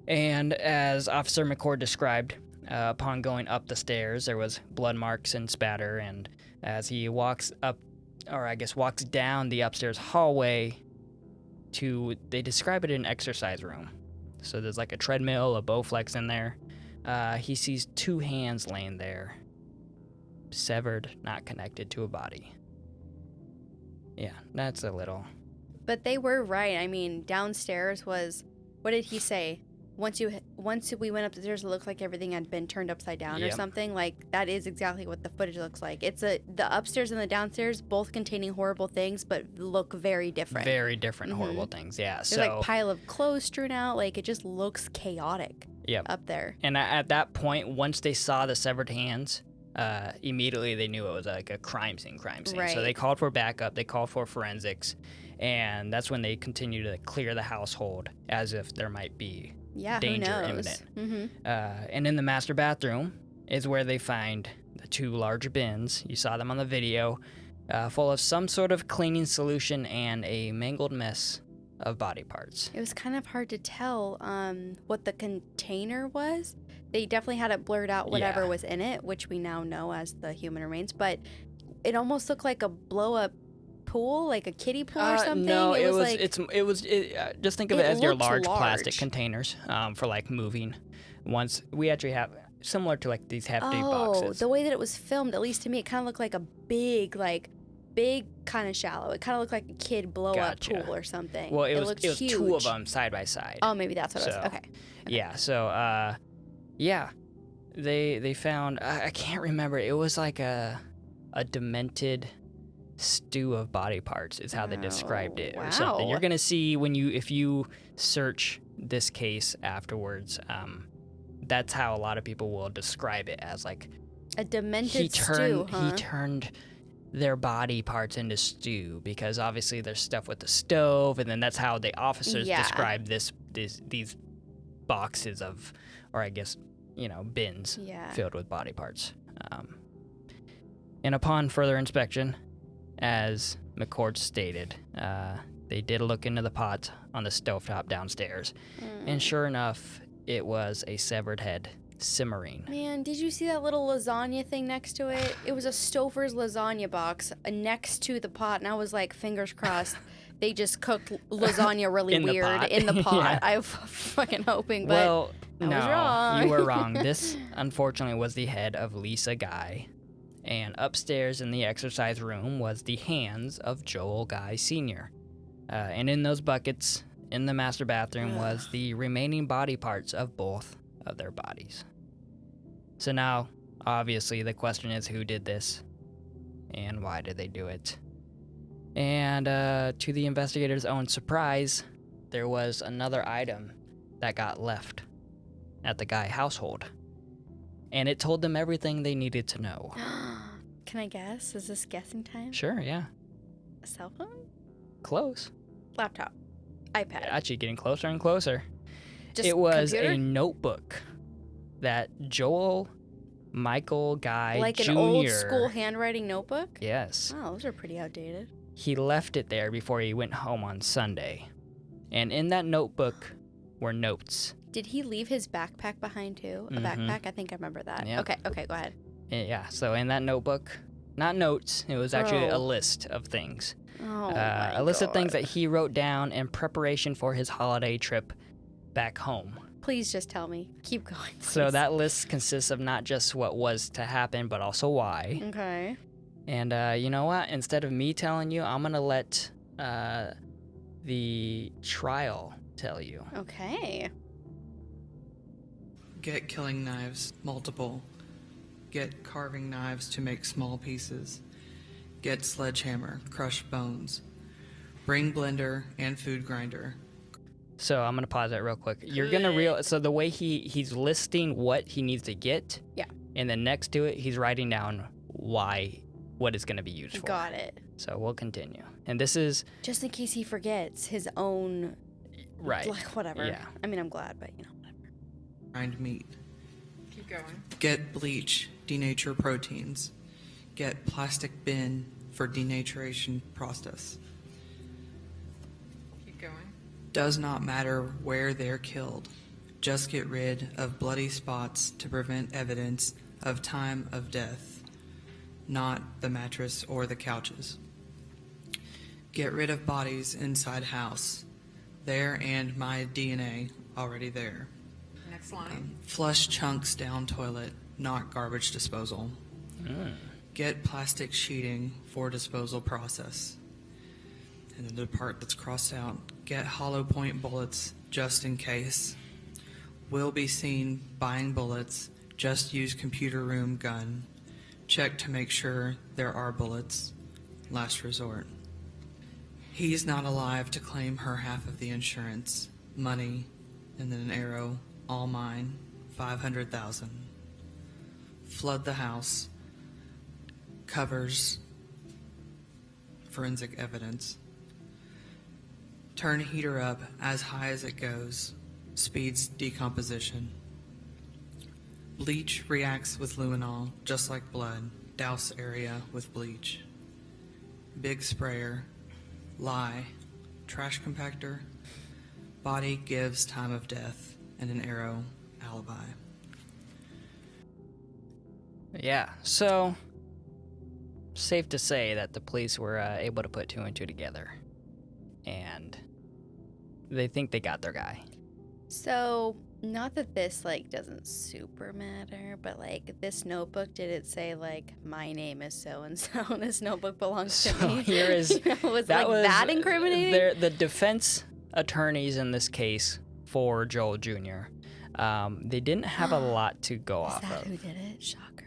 And as Officer McCord described, upon going up the stairs, there was blood marks and spatter, and as he walks down the upstairs hallway they describe it as an exercise room. So there's like a treadmill, a Bowflex in there. He sees 2 hands laying there, severed, not connected to a body. Yeah, that's a little... But they were right. I mean, downstairs was, what did he say? Once we went up the stairs, it looked like everything had been turned upside down or something. Like, that is exactly what the footage looks like. It's the upstairs and the downstairs, both containing horrible things, but look very different. Very different, horrible things, yeah. There's like a pile of clothes strewn out. Like, it just looks chaotic up there. And at that point, once they saw the severed hands, immediately they knew it was like a crime scene. Right. So they called for backup, they called for forensics, and that's when they continued to clear the household as if there might be danger imminent. And in the master bathroom is where they find the 2 large bins. You saw them on the video, full of some sort of cleaning solution and a mangled mess of body parts. It was kind of hard to tell what the container was. They definitely had it blurred out whatever was in it, which we now know as the human remains, but it almost looked like a blow-up pool, like a kiddie pool or something. No, it was like, just think of it as your large plastic containers for like moving. Once we actually have similar to like these hefty boxes. The way that it was filmed, at least to me, it kind of looked like a big kind of shallow. It kind of looked like a kid blow-up pool or something. Well, it was huge. 2 of them side by side. Oh, maybe that's what it was. Okay. Yeah. So they found I can't remember. It was like a demented stew of body parts is how they described it or something. You're gonna see if you search this case afterwards. That's how a lot of people will describe it, as like a demented stew. He turned their body parts into stew, because obviously there's stuff with the stove, and then that's how the officers describe these boxes of, or I guess bins filled with body parts. And upon further inspection, as McCord stated, they did look into the pot on the stovetop downstairs, and sure enough, it was a severed head simmering. Man, did you see that little lasagna thing next to it? It was a Stouffer's lasagna box next to the pot, and I was like, fingers crossed, they just cooked lasagna really weird in the pot. I was fucking hoping, but I was wrong. You were wrong. This, unfortunately, was the head of Lisa Guy. And upstairs in the exercise room was the hands of Joel Guy Sr. And in those buckets in the master bathroom was the remaining body parts of both of their bodies. So now, obviously, the question is, who did this? And why did they do it? And to the investigators' own surprise, there was another item that got left at the Guy household. And it told them everything they needed to know. Can I guess? Is this guessing time? Sure, yeah. A cell phone? Close. Laptop. iPad. Actually getting closer and closer. Just it was computer? a notebook that Joel Michael Guy like Jr. an old school handwriting notebook? Yes. Oh, those are pretty outdated. He left it there before he went home on Sunday. And in that notebook were notes. Did he leave his backpack behind too? A backpack? I think I remember that. Yep. Okay, go ahead. Yeah, so in that notebook, not notes, it was actually a list of things. A list of things that he wrote down in preparation for his holiday trip back home. Please just tell me. Keep going, please. So that list consists of not just what was to happen, but also why. Okay. And you know what? Instead of me telling you, I'm going to let the trial tell you. Okay. Get killing knives, multiple. Get carving knives to make small pieces. Get sledgehammer, crush bones. Bring blender and food grinder. So I'm going to pause that real quick. You're going to so the way he's listing what he needs to get. Yeah. And then next to it, he's writing down what it's going to be used for. Got it. So we'll continue. And this is... just in case he forgets his own... Right. Like, whatever. Yeah. I mean, I'm glad, but, whatever. Grind meat. Keep going. Get bleach, denature proteins. Get plastic bin for denaturation process. Keep going. Does not matter where they're killed. Just get rid of bloody spots to prevent evidence of time of death, not the mattress or the couches. Get rid of bodies inside house. There and my DNA already there. Next line. Flush chunks down toilet, not garbage disposal. Get plastic sheeting for disposal process. And then the part that's crossed out, get hollow point bullets just in case. Will be seen buying bullets, just use computer room gun. Check to make sure there are bullets. Last resort. He's not alive to claim her half of the insurance. Money, and then an arrow, all mine, 500,000. Flood the house. Covers forensic evidence. Turn heater up as high as it goes. Speeds decomposition. Bleach reacts with luminol, just like blood. Douse area with bleach. Big sprayer. Lie. Trash compactor. Body gives time of death. And an arrow, alibi. Yeah, so safe to say that the police were able to put two and two together. And they think they got their guy. So, not that this, like, doesn't super matter, but, like, this notebook, did it say, like, my name is so-and-so, and this notebook belongs to So me? here is... You know, was that incriminating? The defense attorneys in this case for Joel Jr., they didn't have a lot to go off Is that of. who did it? Shocker.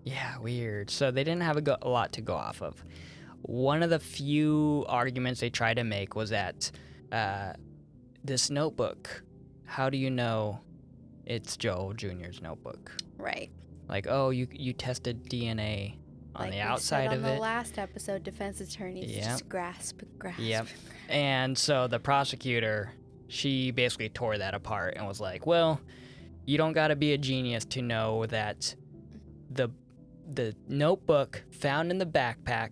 Yeah, weird. So they didn't have a lot to go off of. One of the few arguments they tried to make was that this notebook, how do you know it's Joel Jr.'s notebook? Right. Like, oh, you tested DNA on the outside of on it. the last episode, defense attorneys just grasp. Yep. And so the prosecutor, she basically tore that apart and was like, well, you don't got to be a genius to know that the notebook found in the backpack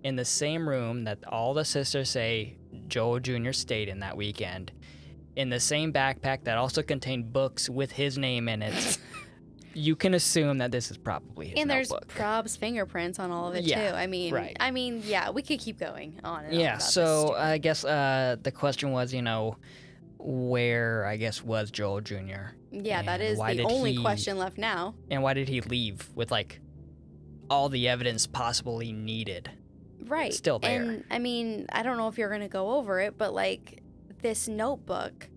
in the same room that all the sisters say Joel Jr. stayed in that weekend, in the same backpack that also contained books with his name in it, you can assume that this is probably his and notebook. There's Prob's fingerprints on all of it too. I mean, right. Yeah, we could keep going on and on Yeah, about so this I guess the question was, where, I guess, was Joel Jr.? Yeah, that and is why the did only he- question left now. And why did he leave with, like, all the evidence possibly needed? Right. Still there. And I mean, I don't know if you're going to go over it, but like this notebook,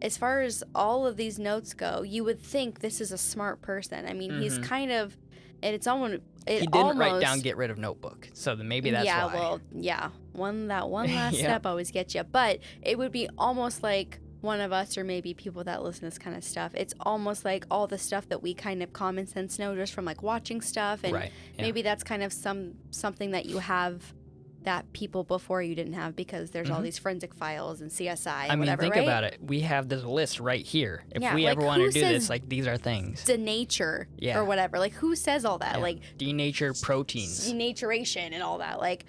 as far as all of these notes go, you would think this is a smart person. I mean, he's kind of, and it's almost, He didn't write down get rid of notebook, so maybe that's yeah, why. well, yeah. That one last Yep. step always gets you. But it would be almost like one of us, or maybe people that listen to this kind of stuff. It's almost like all the stuff that we kind of common sense know just from like watching stuff, and Right, yeah. maybe that's kind of something that you have that people before you didn't have, because there's all these forensic files and CSI and I mean, whatever, think right? about it. We have this list right here. If Yeah, we like, ever want to who do this, says like, these are things. Denature Yeah. or whatever. Like, who says all that? Yeah. Like, Denature proteins. denaturation and all that. Like,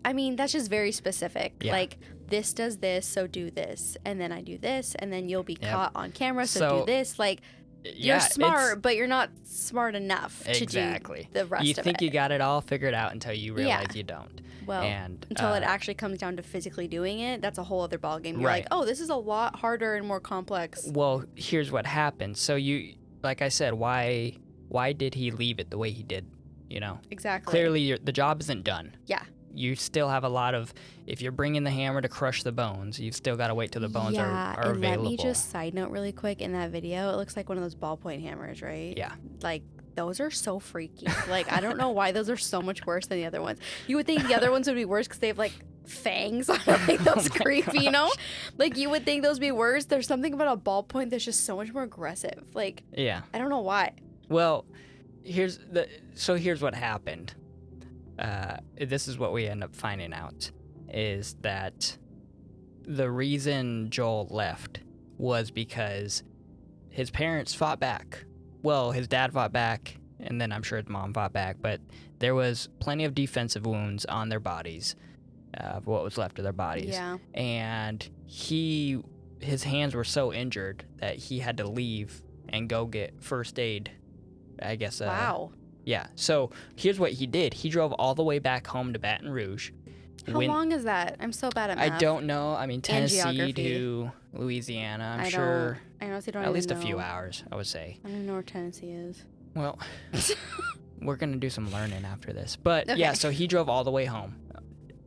I mean, that's just very specific. Yeah. Like, this does this, so do this, and then I do this, and then you'll be Yep. caught on camera, so So, do this. Like, Yeah, you're smart, it's- but you're not smart enough to Exactly. do the rest You of think it. you got it all figured out until you realize Yeah. you don't. Well, and, until it actually comes down to physically doing it, that's a whole other ballgame. You're Right. like, oh, this is a lot harder and more complex. Well, here's what happened. So you, like I said, why did he leave it the way he did? Exactly. Clearly the job isn't done. Yeah. You still have a lot of, if you're bringing the hammer to crush the bones, you've still got to wait till the bones are and available. let me just side note really quick. In that video, it looks like one of those ballpoint hammers, right? Yeah. Like, those are so freaky. Like, I don't know why those are so much worse than the other ones. You would think the other ones would be worse because they have, like, fangs on them. Like, that's creepy, you know? Like, you would think those would be worse. There's something about a ballpoint that's just so much more aggressive. Like, Yeah. I don't know why. Well, here's what happened. This is what we end up finding out, is that the reason Joel left was because his parents fought back. well, his dad fought back, and then I'm sure his mom fought back, but there was plenty of defensive wounds on their bodies, what was left of their bodies. Yeah. And his hands were so injured that he had to leave and go get first aid, I guess. Wow. Yeah. So here's what he did. He drove all the way back home to Baton Rouge. How long is that? I'm so bad at math. I don't know. I mean, Tennessee geography. to Louisiana, I'm I sure honestly don't at even least know. a few hours, I would say. I don't even know where Tennessee is. Well, we're going to do some learning after this. But Okay. yeah, so he drove all the way home,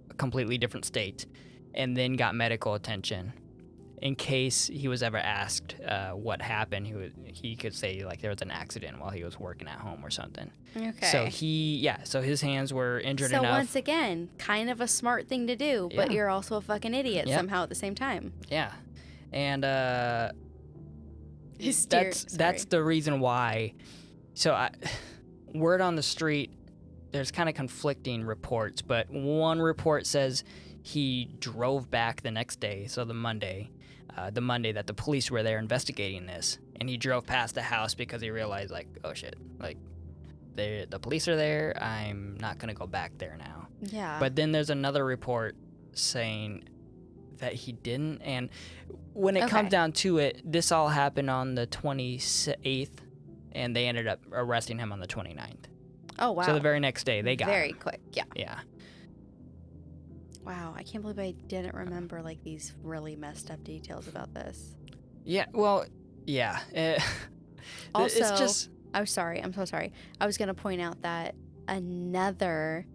a completely different state, and then got medical attention. In case he was ever asked what happened, he could say like there was an accident while he was working at home or something. Okay. So his hands were injured So enough. once again, kind of a smart thing to do, but Yeah. you're also a fucking idiot Yep. somehow at the same time. Yeah, and Hysterical. that's the reason why. So word on the street, there's kind of conflicting reports, but one report says he drove back the next day, so the Monday that the police were there investigating this, and he drove past the house because he realized, like, oh shit, like, the police are there, I'm not gonna go back there now. Yeah. But then there's another report saying that he didn't, and when it comes down to it, this all happened on the 28th, and they ended up arresting him on the 29th. Oh, wow. So the very next day, they got Very him. quick. Yeah. Yeah. Wow. I can't believe I didn't remember like these really messed up details about this. Yeah, well, yeah. Also, it's just... I'm sorry. I'm so sorry. I was going to point out that another,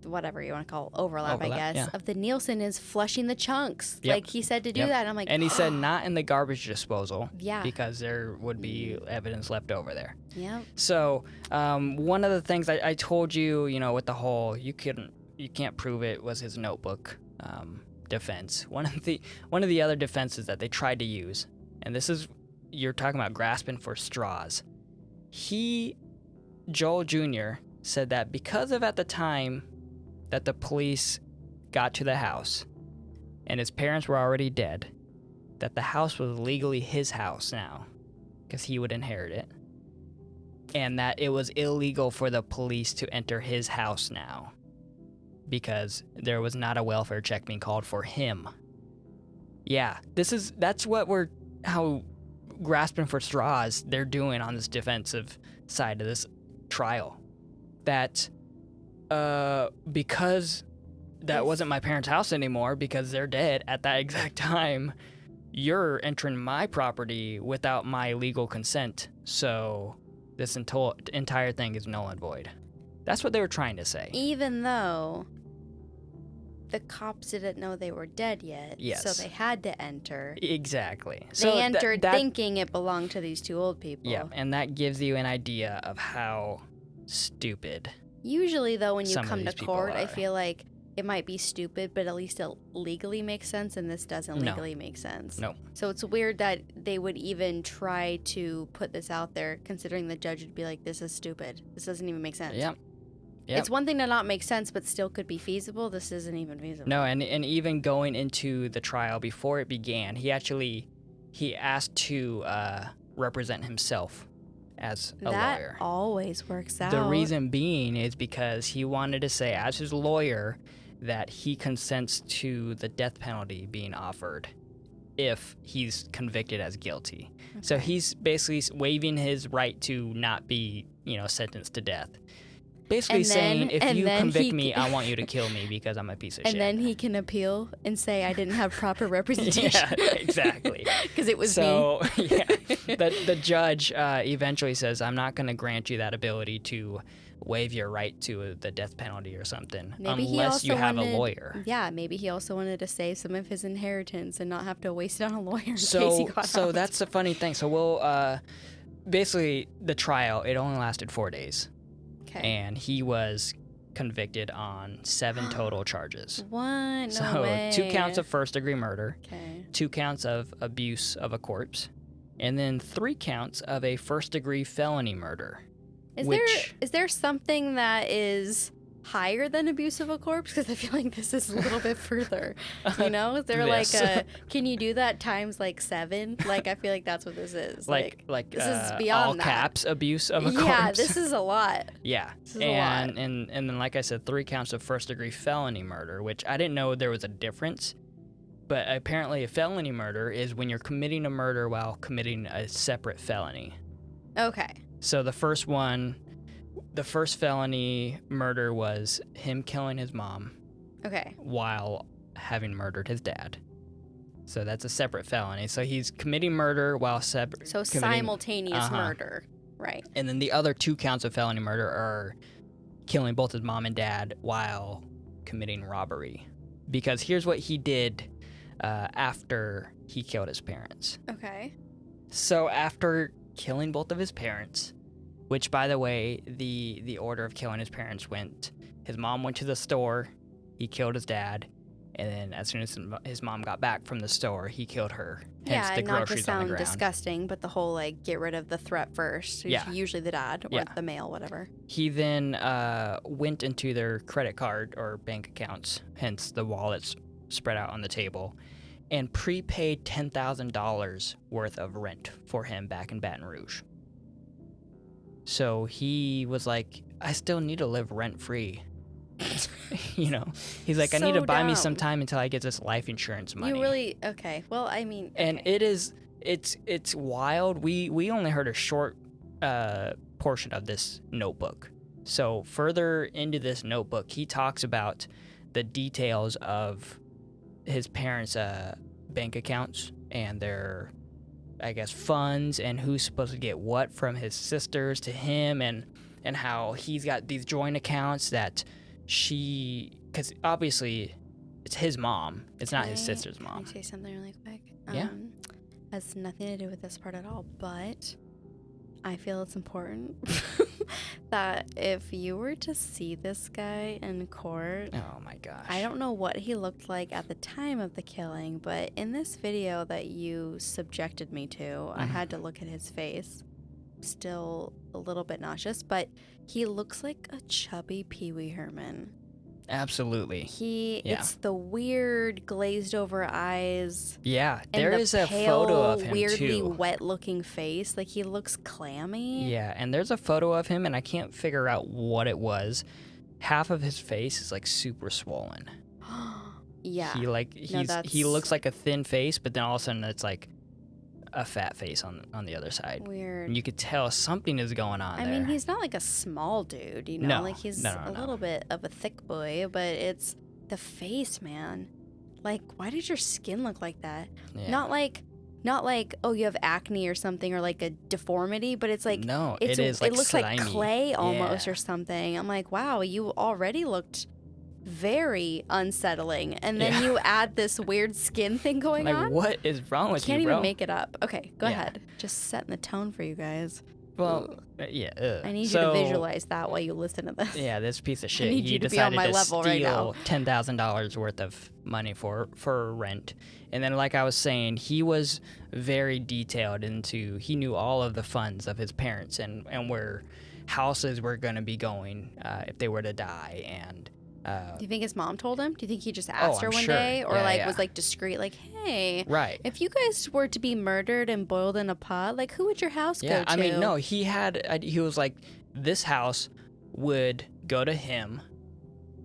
whatever you want to call it, overlap, I guess, yeah. of the Nielsen is flushing the chunks. Yep. Like he said to do Yep. that. I'm like, And he said not in the garbage disposal. Yeah. Because there would be evidence left over there. Yep. So one of the things I told you, with the whole you can't prove it was his notebook defense. One of the other defenses that they tried to use, and this is, you're talking about grasping for straws. Joel Jr. said that because of at the time that the police got to the house and his parents were already dead, that the house was legally his house now because he would inherit it, and that it was illegal for the police to enter his house now because there was not a welfare check being called for him. Yeah, that's how grasping for straws they're doing on this defensive side of this trial. That because that wasn't my parents' house anymore because they're dead at that exact time, you're entering my property without my legal consent, so this entire thing is null and void. That's what they were trying to say. Even though the cops didn't know they were dead yet, Yes. so they had to enter. Exactly. They entered thinking it belonged to these two old people. Yeah, and that gives you an idea of how stupid. Usually, though, when you Some of come to these people court, I are. feel like it might be stupid, but at least it legally makes sense, and this doesn't No. legally make sense. No. So it's weird that they would even try to put this out there, considering the judge would be like, this is stupid. This doesn't even make sense. Yep. It's one thing to not make sense, but still could be feasible. This isn't even feasible. No, and even going into the trial before it began, he asked to represent himself as a that lawyer. always works out. The reason being is because he wanted to say, as his lawyer, that he consents to the death penalty being offered if he's convicted as guilty. So he's basically waiving his right to not be, sentenced to death. Basically And then- saying, if and you then convict he me, ca- I want you to kill me because I'm a piece of shit. And then he can appeal and say, I didn't have proper representation. Yeah, exactly. Because it was So, yeah, the judge eventually says, I'm not going to grant you that ability to waive your right to the death penalty or something Maybe he unless also you have wanted, a lawyer. Yeah, maybe he also wanted to save some of his inheritance and not have to waste it on a lawyer in case he So, got out. that's the funny thing. So we'll, basically, the trial, it only lasted 4 days. Okay. And he was convicted on 7 total charges. What? No So way. 2 counts of first-degree murder, Okay. 2 counts of abuse of a corpse, and then 3 counts of a first-degree felony murder. Is which, there something that is higher than abuse of a corpse? Because I feel like this is a little bit further. They're This. like, can you do that times like 7? Like, I feel like that's what this is. Like this is beyond all that. caps abuse of a corpse. Yeah, this is a lot. Yeah, This is a lot. and then like I said, 3 counts of first-degree felony murder, which I didn't know there was a difference. But apparently, a felony murder is when you're committing a murder while committing a separate felony. Okay. So the first felony murder was him killing his mom Okay. while having murdered his dad. So that's a separate felony. So he's committing murder while separate. So simultaneous murder. Right. And then the other 2 counts of felony murder are killing both his mom and dad while committing robbery. Because here's what he did after he killed his parents. Okay. So after killing both of his parents, which, by the way, the order of killing his parents went, his mom went to the store, he killed his dad, and then as soon as his mom got back from the store, he killed her. Hence the not to groceries on the sound ground. disgusting, but the whole, like, get rid of the threat first. Yeah. Usually the dad or Yeah. the male, whatever. He then went into their credit card or bank accounts, hence the wallets spread out on the table, and prepaid $10,000 worth of rent for him back in Baton Rouge. So he was like, I still need to live rent-free. He's like, I need to So buy me some dumb. time until I get this life insurance money. You really, okay. Well, I mean, And okay. it's wild. We only heard a short portion of this notebook. So further into this notebook, he talks about the details of his parents' bank accounts and their, I guess, funds and who's supposed to get what from his sisters to him, and how he's got these joint accounts that because obviously it's his mom, it's not his sister's mom. Can I say something really quick? Yeah. Has nothing to do with this part at all, but I feel it's important that if you were to see this guy in court, Oh my gosh. I don't know what he looked like at the time of the killing, but in this video that you subjected me to, I had to look at his face. Still a little bit nauseous, but he looks like a chubby Pee Wee Herman. Absolutely. It's the weird glazed over eyes. Yeah, And there the is a pale, photo of him weirdly too. wet looking face. Like, he looks clammy. Yeah, and there's a photo of him, and I can't figure out what it was. Half of his face is like super swollen. Yeah. He that's looks like a thin face, but then all of a sudden it's like a fat face on the other side. Weird. And you could tell something is going on I there. mean, he's not like a small dude, you know? No, Like, he's no. a little bit of a thick boy, but it's the face, man. Like, why did your skin look like that? Yeah. Not like, oh, you have acne or something, or like a deformity, but it's like, No, it is like looks slimy. like clay almost Yeah. or something. I'm like, wow, you already looked very unsettling, and then Yeah. you add this weird skin thing going Like, on. what is wrong with Can't you, bro? even make it up. Okay, go Yeah. ahead. Just setting the tone for you guys. Well, yeah. I need you So- to visualize that while you listen to this. Yeah, this piece of shit. need He you to be on decided my to level right now. steal $10,000 worth of money for rent. And then, like I was saying, he was very detailed into, he knew all of the funds of his parents and where houses were going to be going if they were to die. And Do you think his mom told him? Do you think he just asked her I'm one sure. day, or Yeah, like yeah. was like discreet, like, hey, right. if you guys were to be murdered and boiled in a pot, like, who would your house Yeah, go to? I mean, no, he was like, this house would go to him,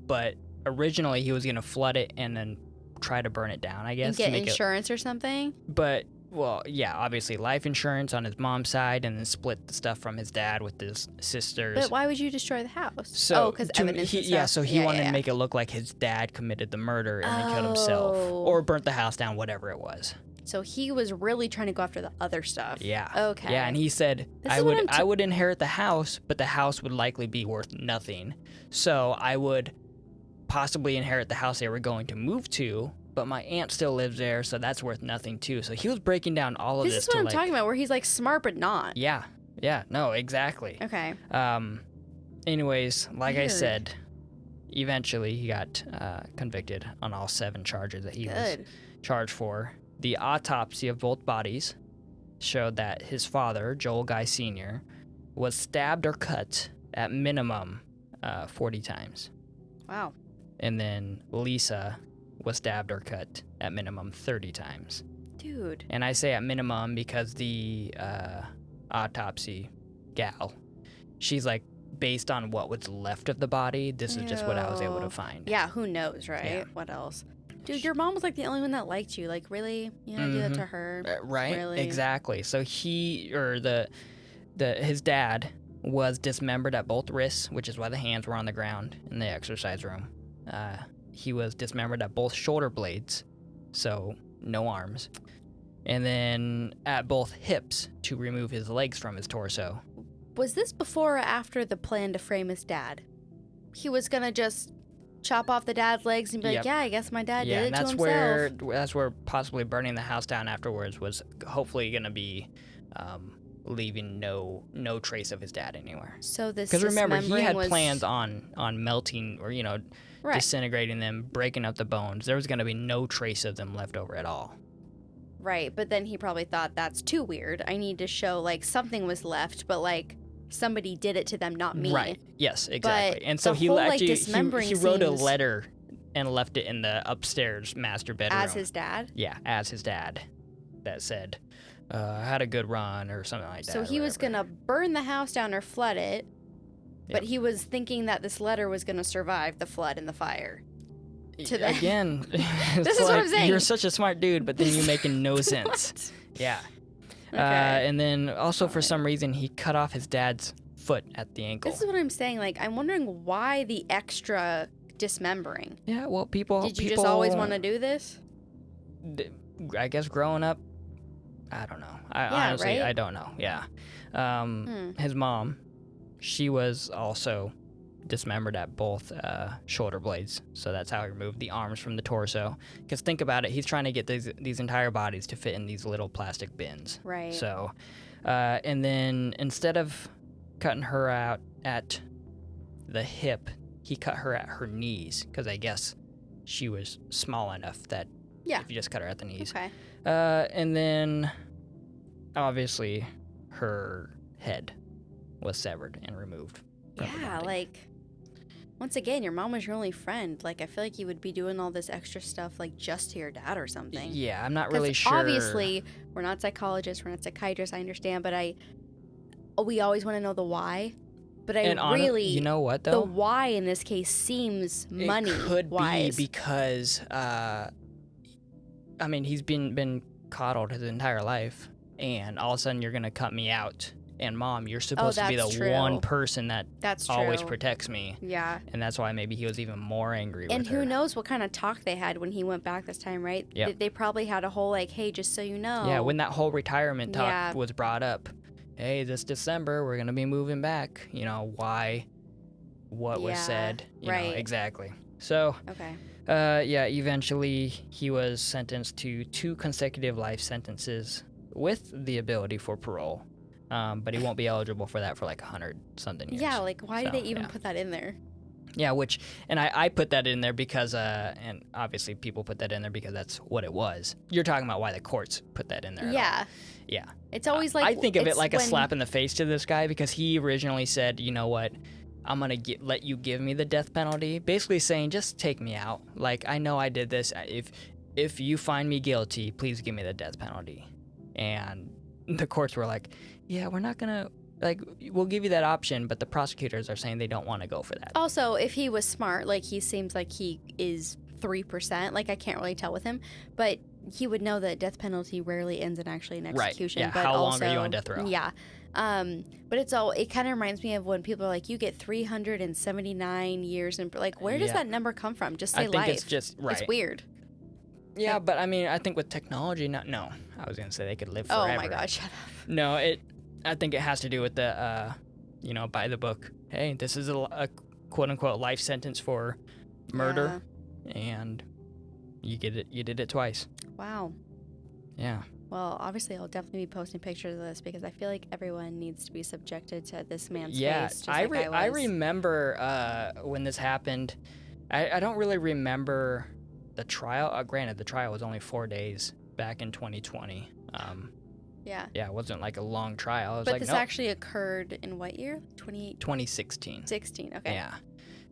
but originally he was going to flood it and then try to burn it down, I guess. and to get make insurance or something. But, well, yeah, obviously life insurance on his mom's side, and then split the stuff from his dad with his sisters. But why would you destroy the house? So, because to- evidence. he, and yeah, stuff? so he wanted yeah. to make it look like his dad committed the murder and then killed himself. Oh. Or burnt the house down, whatever it was. So he was really trying to go after the other stuff. Yeah. Okay. Yeah, and he said, This I is what would I'm I would inherit the house, but the house would likely be worth nothing. So I would possibly inherit the house they were going to move to, but my aunt still lives there, so that's worth nothing too. So he was breaking down all of This this is what to, I'm like, talking about, where he's like smart but not. Yeah. Yeah, no, exactly. Okay. Anyways, like I Weird. said, eventually he got convicted on all 7 charges that he was Good. charged for. The autopsy of both bodies showed that his father, Joel Guy Sr., was stabbed or cut at minimum 40 times. Wow. And then Lisa was stabbed or cut at minimum 30 times. Dude. And I say at minimum because the autopsy gal, she's like, based on what was left of the body, this is just what I was able to find. Yeah, who knows, right? Yeah. What else? Dude, your mom was like the only one that liked you. Like, really? You gonna do that to her? Right? Really? Exactly. So his dad was dismembered at both wrists, which is why the hands were on the ground in the exercise room. He was dismembered at both shoulder blades, so no arms. And then at both hips to remove his legs from his torso. Was this before or after the plan to frame his dad? He was gonna just chop off the dad's legs and be like, yeah, I guess my dad did it to himself. That's where possibly burning the house down afterwards was hopefully going to be leaving no trace of his dad anywhere. So this because remember he had was... plans on melting or disintegrating them, breaking up the bones. There was going to be no trace of them left over at all. Right, but then he probably thought that's too weird. I need to show like something was left, but like somebody did it to them, not me. Right. Yes, exactly. But and so he whole, actually dismembering he wrote a seems... letter and left it in the upstairs master bedroom. As his dad? Yeah, as his dad. That said, I had a good run or something like that. So he was going to burn the house down or flood it, but he was thinking that this letter was going to survive the flood and the fire. Again, this is what I'm saying. You're such a smart dude, but then you're making no sense. Yeah. Okay. And then also for some reason, he cut off his dad's foot at the ankle. This is what I'm saying. Like, I'm wondering why the extra dismembering. Yeah, well, people... Did you just always want to do this? I guess growing up, I don't know. Honestly, right? I don't know. Yeah. His mom, she was also dismembered at both shoulder blades. So that's how he removed the arms from the torso. Because think about it, he's trying to get these entire bodies to fit in these little plastic bins. Right. So, and then instead of cutting her out at the hip, he cut her at her knees. Because I guess she was small enough that if you just cut her at the knees. Okay. And then, obviously, her head was severed and removed. Yeah, like, once again, your mom was your only friend. Like, I feel like you would be doing all this extra stuff, like, just to your dad or something. Yeah, I'm not really sure. Obviously, we're not psychologists, we're not psychiatrists, I understand, but we always want to know the why. But really, you know what, though? The why in this case seems money-wise. It could be because, I mean, he's been coddled his entire life, and all of a sudden you're going to cut me out. And Mom, you're supposed to be the one person that's always protects me. Yeah. And that's why maybe he was even more angry with her. And who knows what kind of talk they had when he went back this time, right? Yeah. They probably had a whole, like, hey, just so you know. Yeah, when that whole retirement talk was brought up. Hey, this December, we're going to be moving back. You know, why, what was said. You know, exactly. So, eventually he was sentenced to 2 consecutive life sentences with the ability for parole. But he won't be eligible for that for like 100-something years. Yeah, like why did they even put that in there? Yeah, and I put that in there because, and obviously people put that in there because that's what it was. You're talking about why the courts put that in there. Yeah. Yeah. It's always like... I think of it like a slap in the face to this guy because he originally said, you know what, I'm going to let you give me the death penalty. Basically saying, just take me out. Like, I know I did this. If you find me guilty, please give me the death penalty. And the courts were like, yeah, we're not going to... Like, we'll give you that option, but the prosecutors are saying they don't want to go for that. Also, if he was smart, like, he seems like he is 3%. Like, I can't really tell with him. But he would know that death penalty rarely ends in actually an execution. Right, yeah. But How also, long are you on death row? Yeah. But it kind of reminds me of when people are like, you get 379 years. And, like, where does that number come from? Just say life. I think it's just, right. It's weird. Yeah, but, I mean, I think with technology, no. I was going to say they could live forever. Oh, my God, shut up. No, I think it has to do with the, by the book. Hey, this is a quote-unquote life sentence for murder, and you did it twice. Wow. Yeah. Well, obviously, I'll definitely be posting pictures of this because I feel like everyone needs to be subjected to this man's face. Just I remember when this happened. I don't really remember the trial. Granted, the trial was only 4 days back in 2020. Yeah, it wasn't like a long trial. But this actually occurred in what year? 2016. 16, okay. Yeah.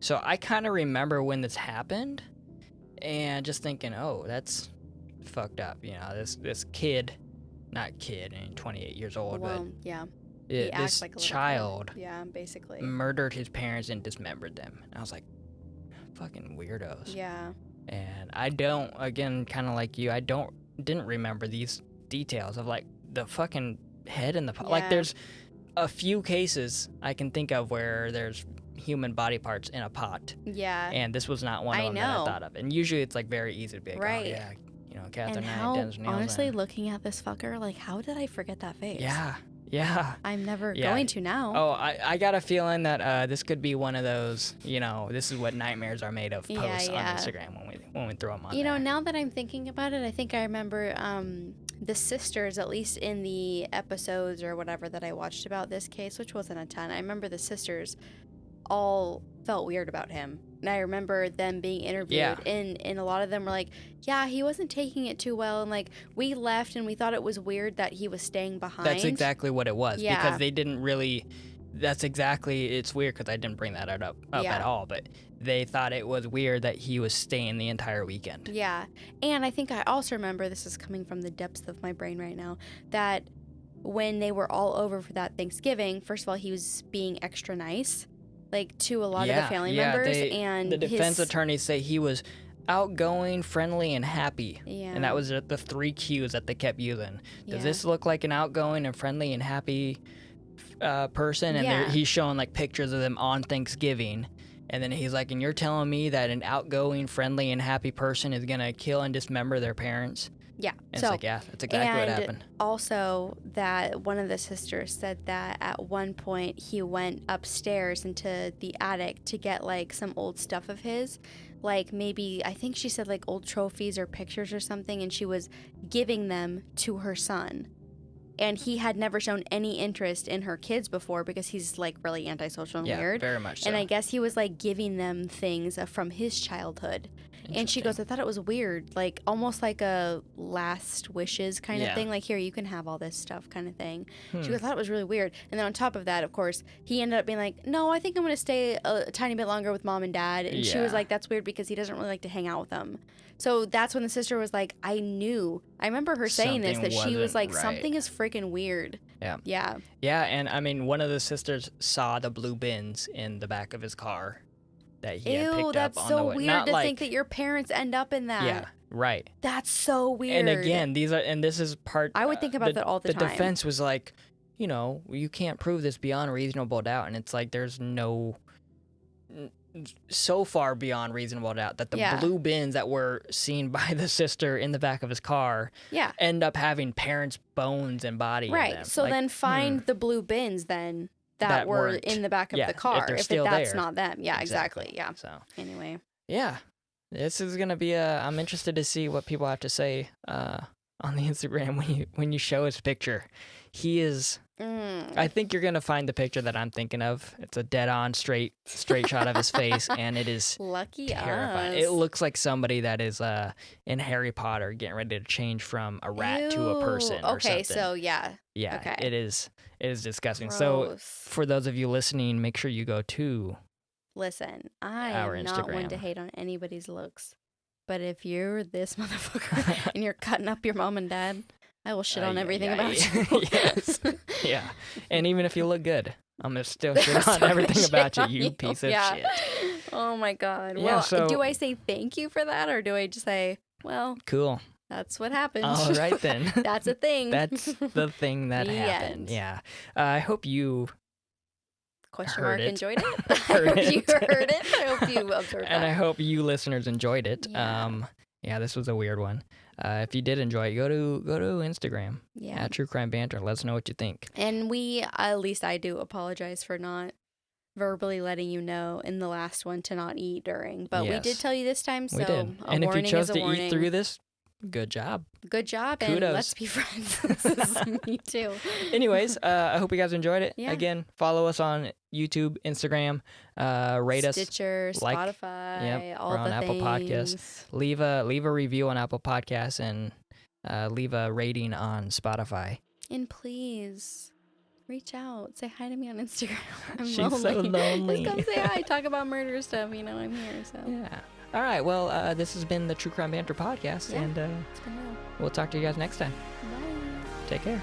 So I kind of remember when this happened, and just thinking, oh, that's fucked up. You know, this kid, not kid, 28 years old, Well, yeah. but He acts this like a little child kid. Yeah, basically. murdered his parents and dismembered them. And I was like, fucking weirdos. Yeah. And I don't, again, kind of like you, didn't remember these details of like the fucking head in the pot. Like Yeah. there's a few cases I can think of where there's human body parts in a pot. Yeah. And this was not one of I them that I know. thought of. And usually it's like very easy to be like, Right. oh yeah, you know, Catherine And Knight, how, Dennis Nielsen. honestly, looking at this fucker, like, how did I forget that face? Yeah. I'm never Yeah. going to now. Oh, I got a feeling that this could be one of those, you know, this is what nightmares are made of posts on Instagram when we throw them on You know, there. now that I'm thinking about it, I think I remember the sisters, at least in the episodes or whatever that I watched about this case, which wasn't a ton. I remember the sisters all felt weird about him. And I remember them being interviewed, Yeah. and a lot of them were like, yeah, he wasn't taking it too well. And, like, we left and we thought it was weird that he was staying behind. That's exactly what it was. Yeah. Because they didn't really, it's weird because I didn't bring that up Yeah. at all, but they thought it was weird that he was staying the entire weekend. Yeah. And I think I also remember, this is coming from the depths of my brain right now, that when they were all over for that Thanksgiving, first of all, he was being extra nice, like, to a lot of the family members. And the defense his, attorneys say he was outgoing, friendly, and happy. Yeah. And that was the three cues that they kept using. Does Yeah. this look like an outgoing and friendly and happy person? And Yeah. he's showing like pictures of them on Thanksgiving. And then he's like, and you're telling me that an outgoing, friendly, and happy person is going to kill and dismember their parents? Yeah. And So, it's like, yeah, that's exactly what and happened. also that one of the sisters said that at one point he went upstairs into the attic to get, like, some old stuff of his, like, maybe, I think she said, like, old trophies or pictures or something, and she was giving them to her son. And he had never shown any interest in her kids before because he's, like, really antisocial and Yeah, weird. very much so. And I guess he was, like, giving them things from his childhood. And she goes, I thought it was weird, like, almost like a last wishes kind of Yeah. thing. Like, here, you can have all this stuff kind of thing. She goes, I thought it was really weird. And then on top of that, of course, he ended up being like, no, I think I'm going to stay a tiny bit longer with mom and dad. And she was Yeah. like, that's weird because he doesn't really like to hang out with them. So that's when the sister was like, I remember her saying this, Something that she was wasn't like, right. something is freaking weird. Yeah. Yeah. Yeah, and I mean, one of the sisters saw the blue bins in the back of his car that he had Ew, picked that's up on so the way. weird Not to like, think that your parents end up in that. yeah, right. That's so weird. And again, this is part. I would think about that all the time. The defense was like, you know, you can't prove this beyond reasonable doubt, and it's like there's no so far beyond reasonable doubt that the Yeah. blue bins that were seen by the sister in the back of his car Yeah. end up having parents' bones and body in Right. them. So Like, then find the blue bins then that That were weren't. in the back of Yeah, the if car. they're still that's there. not them. Yeah, exactly. Yeah. So Anyway. yeah, this is gonna be I'm interested to see what people have to say on the Instagram when you show his picture. He is. I think you're gonna find the picture that I'm thinking of. It's a dead-on, straight shot of his face, and it is Lucky terrifying. us. It looks like somebody that is in Harry Potter getting ready to change from a rat to a person. Ew. Or Okay, something. so yeah. Yeah, Okay. it is disgusting. So Gross. for those of you listening, make sure you go to Listen, I our am not one to Instagram. hate on anybody's looks. But if you're this motherfucker and you're cutting up your mom and dad, I will shit on everything about you. Yes. Yeah. And even if you look good, I'm going to still shit on Still gonna everything shit about you, on you piece of Yeah. shit. Oh my God. Yeah, Well, so- do I say thank you for that, or do I just say, well, Cool. that's what happened? All right then. That's a thing. That's the thing that The happened. end. Yeah. I hope you Question heard mark it. enjoyed it. I Heard hope it. you heard it. I hope you observed and I that. hope you listeners enjoyed it. Yeah. Yeah, this was a weird one. If you did enjoy it, go to Instagram Yeah. at True Crime Banter. Let us know what you think. And at least I do apologize for not verbally letting you know in the last one to not eat during. But we did Yes. tell you this time, so We did. a And if you warning chose is a to warning. eat through this, good job. Good job, Kudos. and let's be friends. This is me too. Anyways, I hope you guys enjoyed it. Yeah. Again, follow us on YouTube, Instagram, rate us, Stitcher, like- Spotify, Yep, all we're on the Apple Podcasts. things. leave a review on Apple Podcasts, and leave a rating on Spotify. And please, reach out. Say hi to me on Instagram. I'm She's lonely. so lonely. Just come say hi. Talk about murder stuff. I'm here. So Yeah. All right. Well, this has been the True Crime Banter podcast, Yeah. and it's been real. we'll talk to you guys next time. Bye. Take care.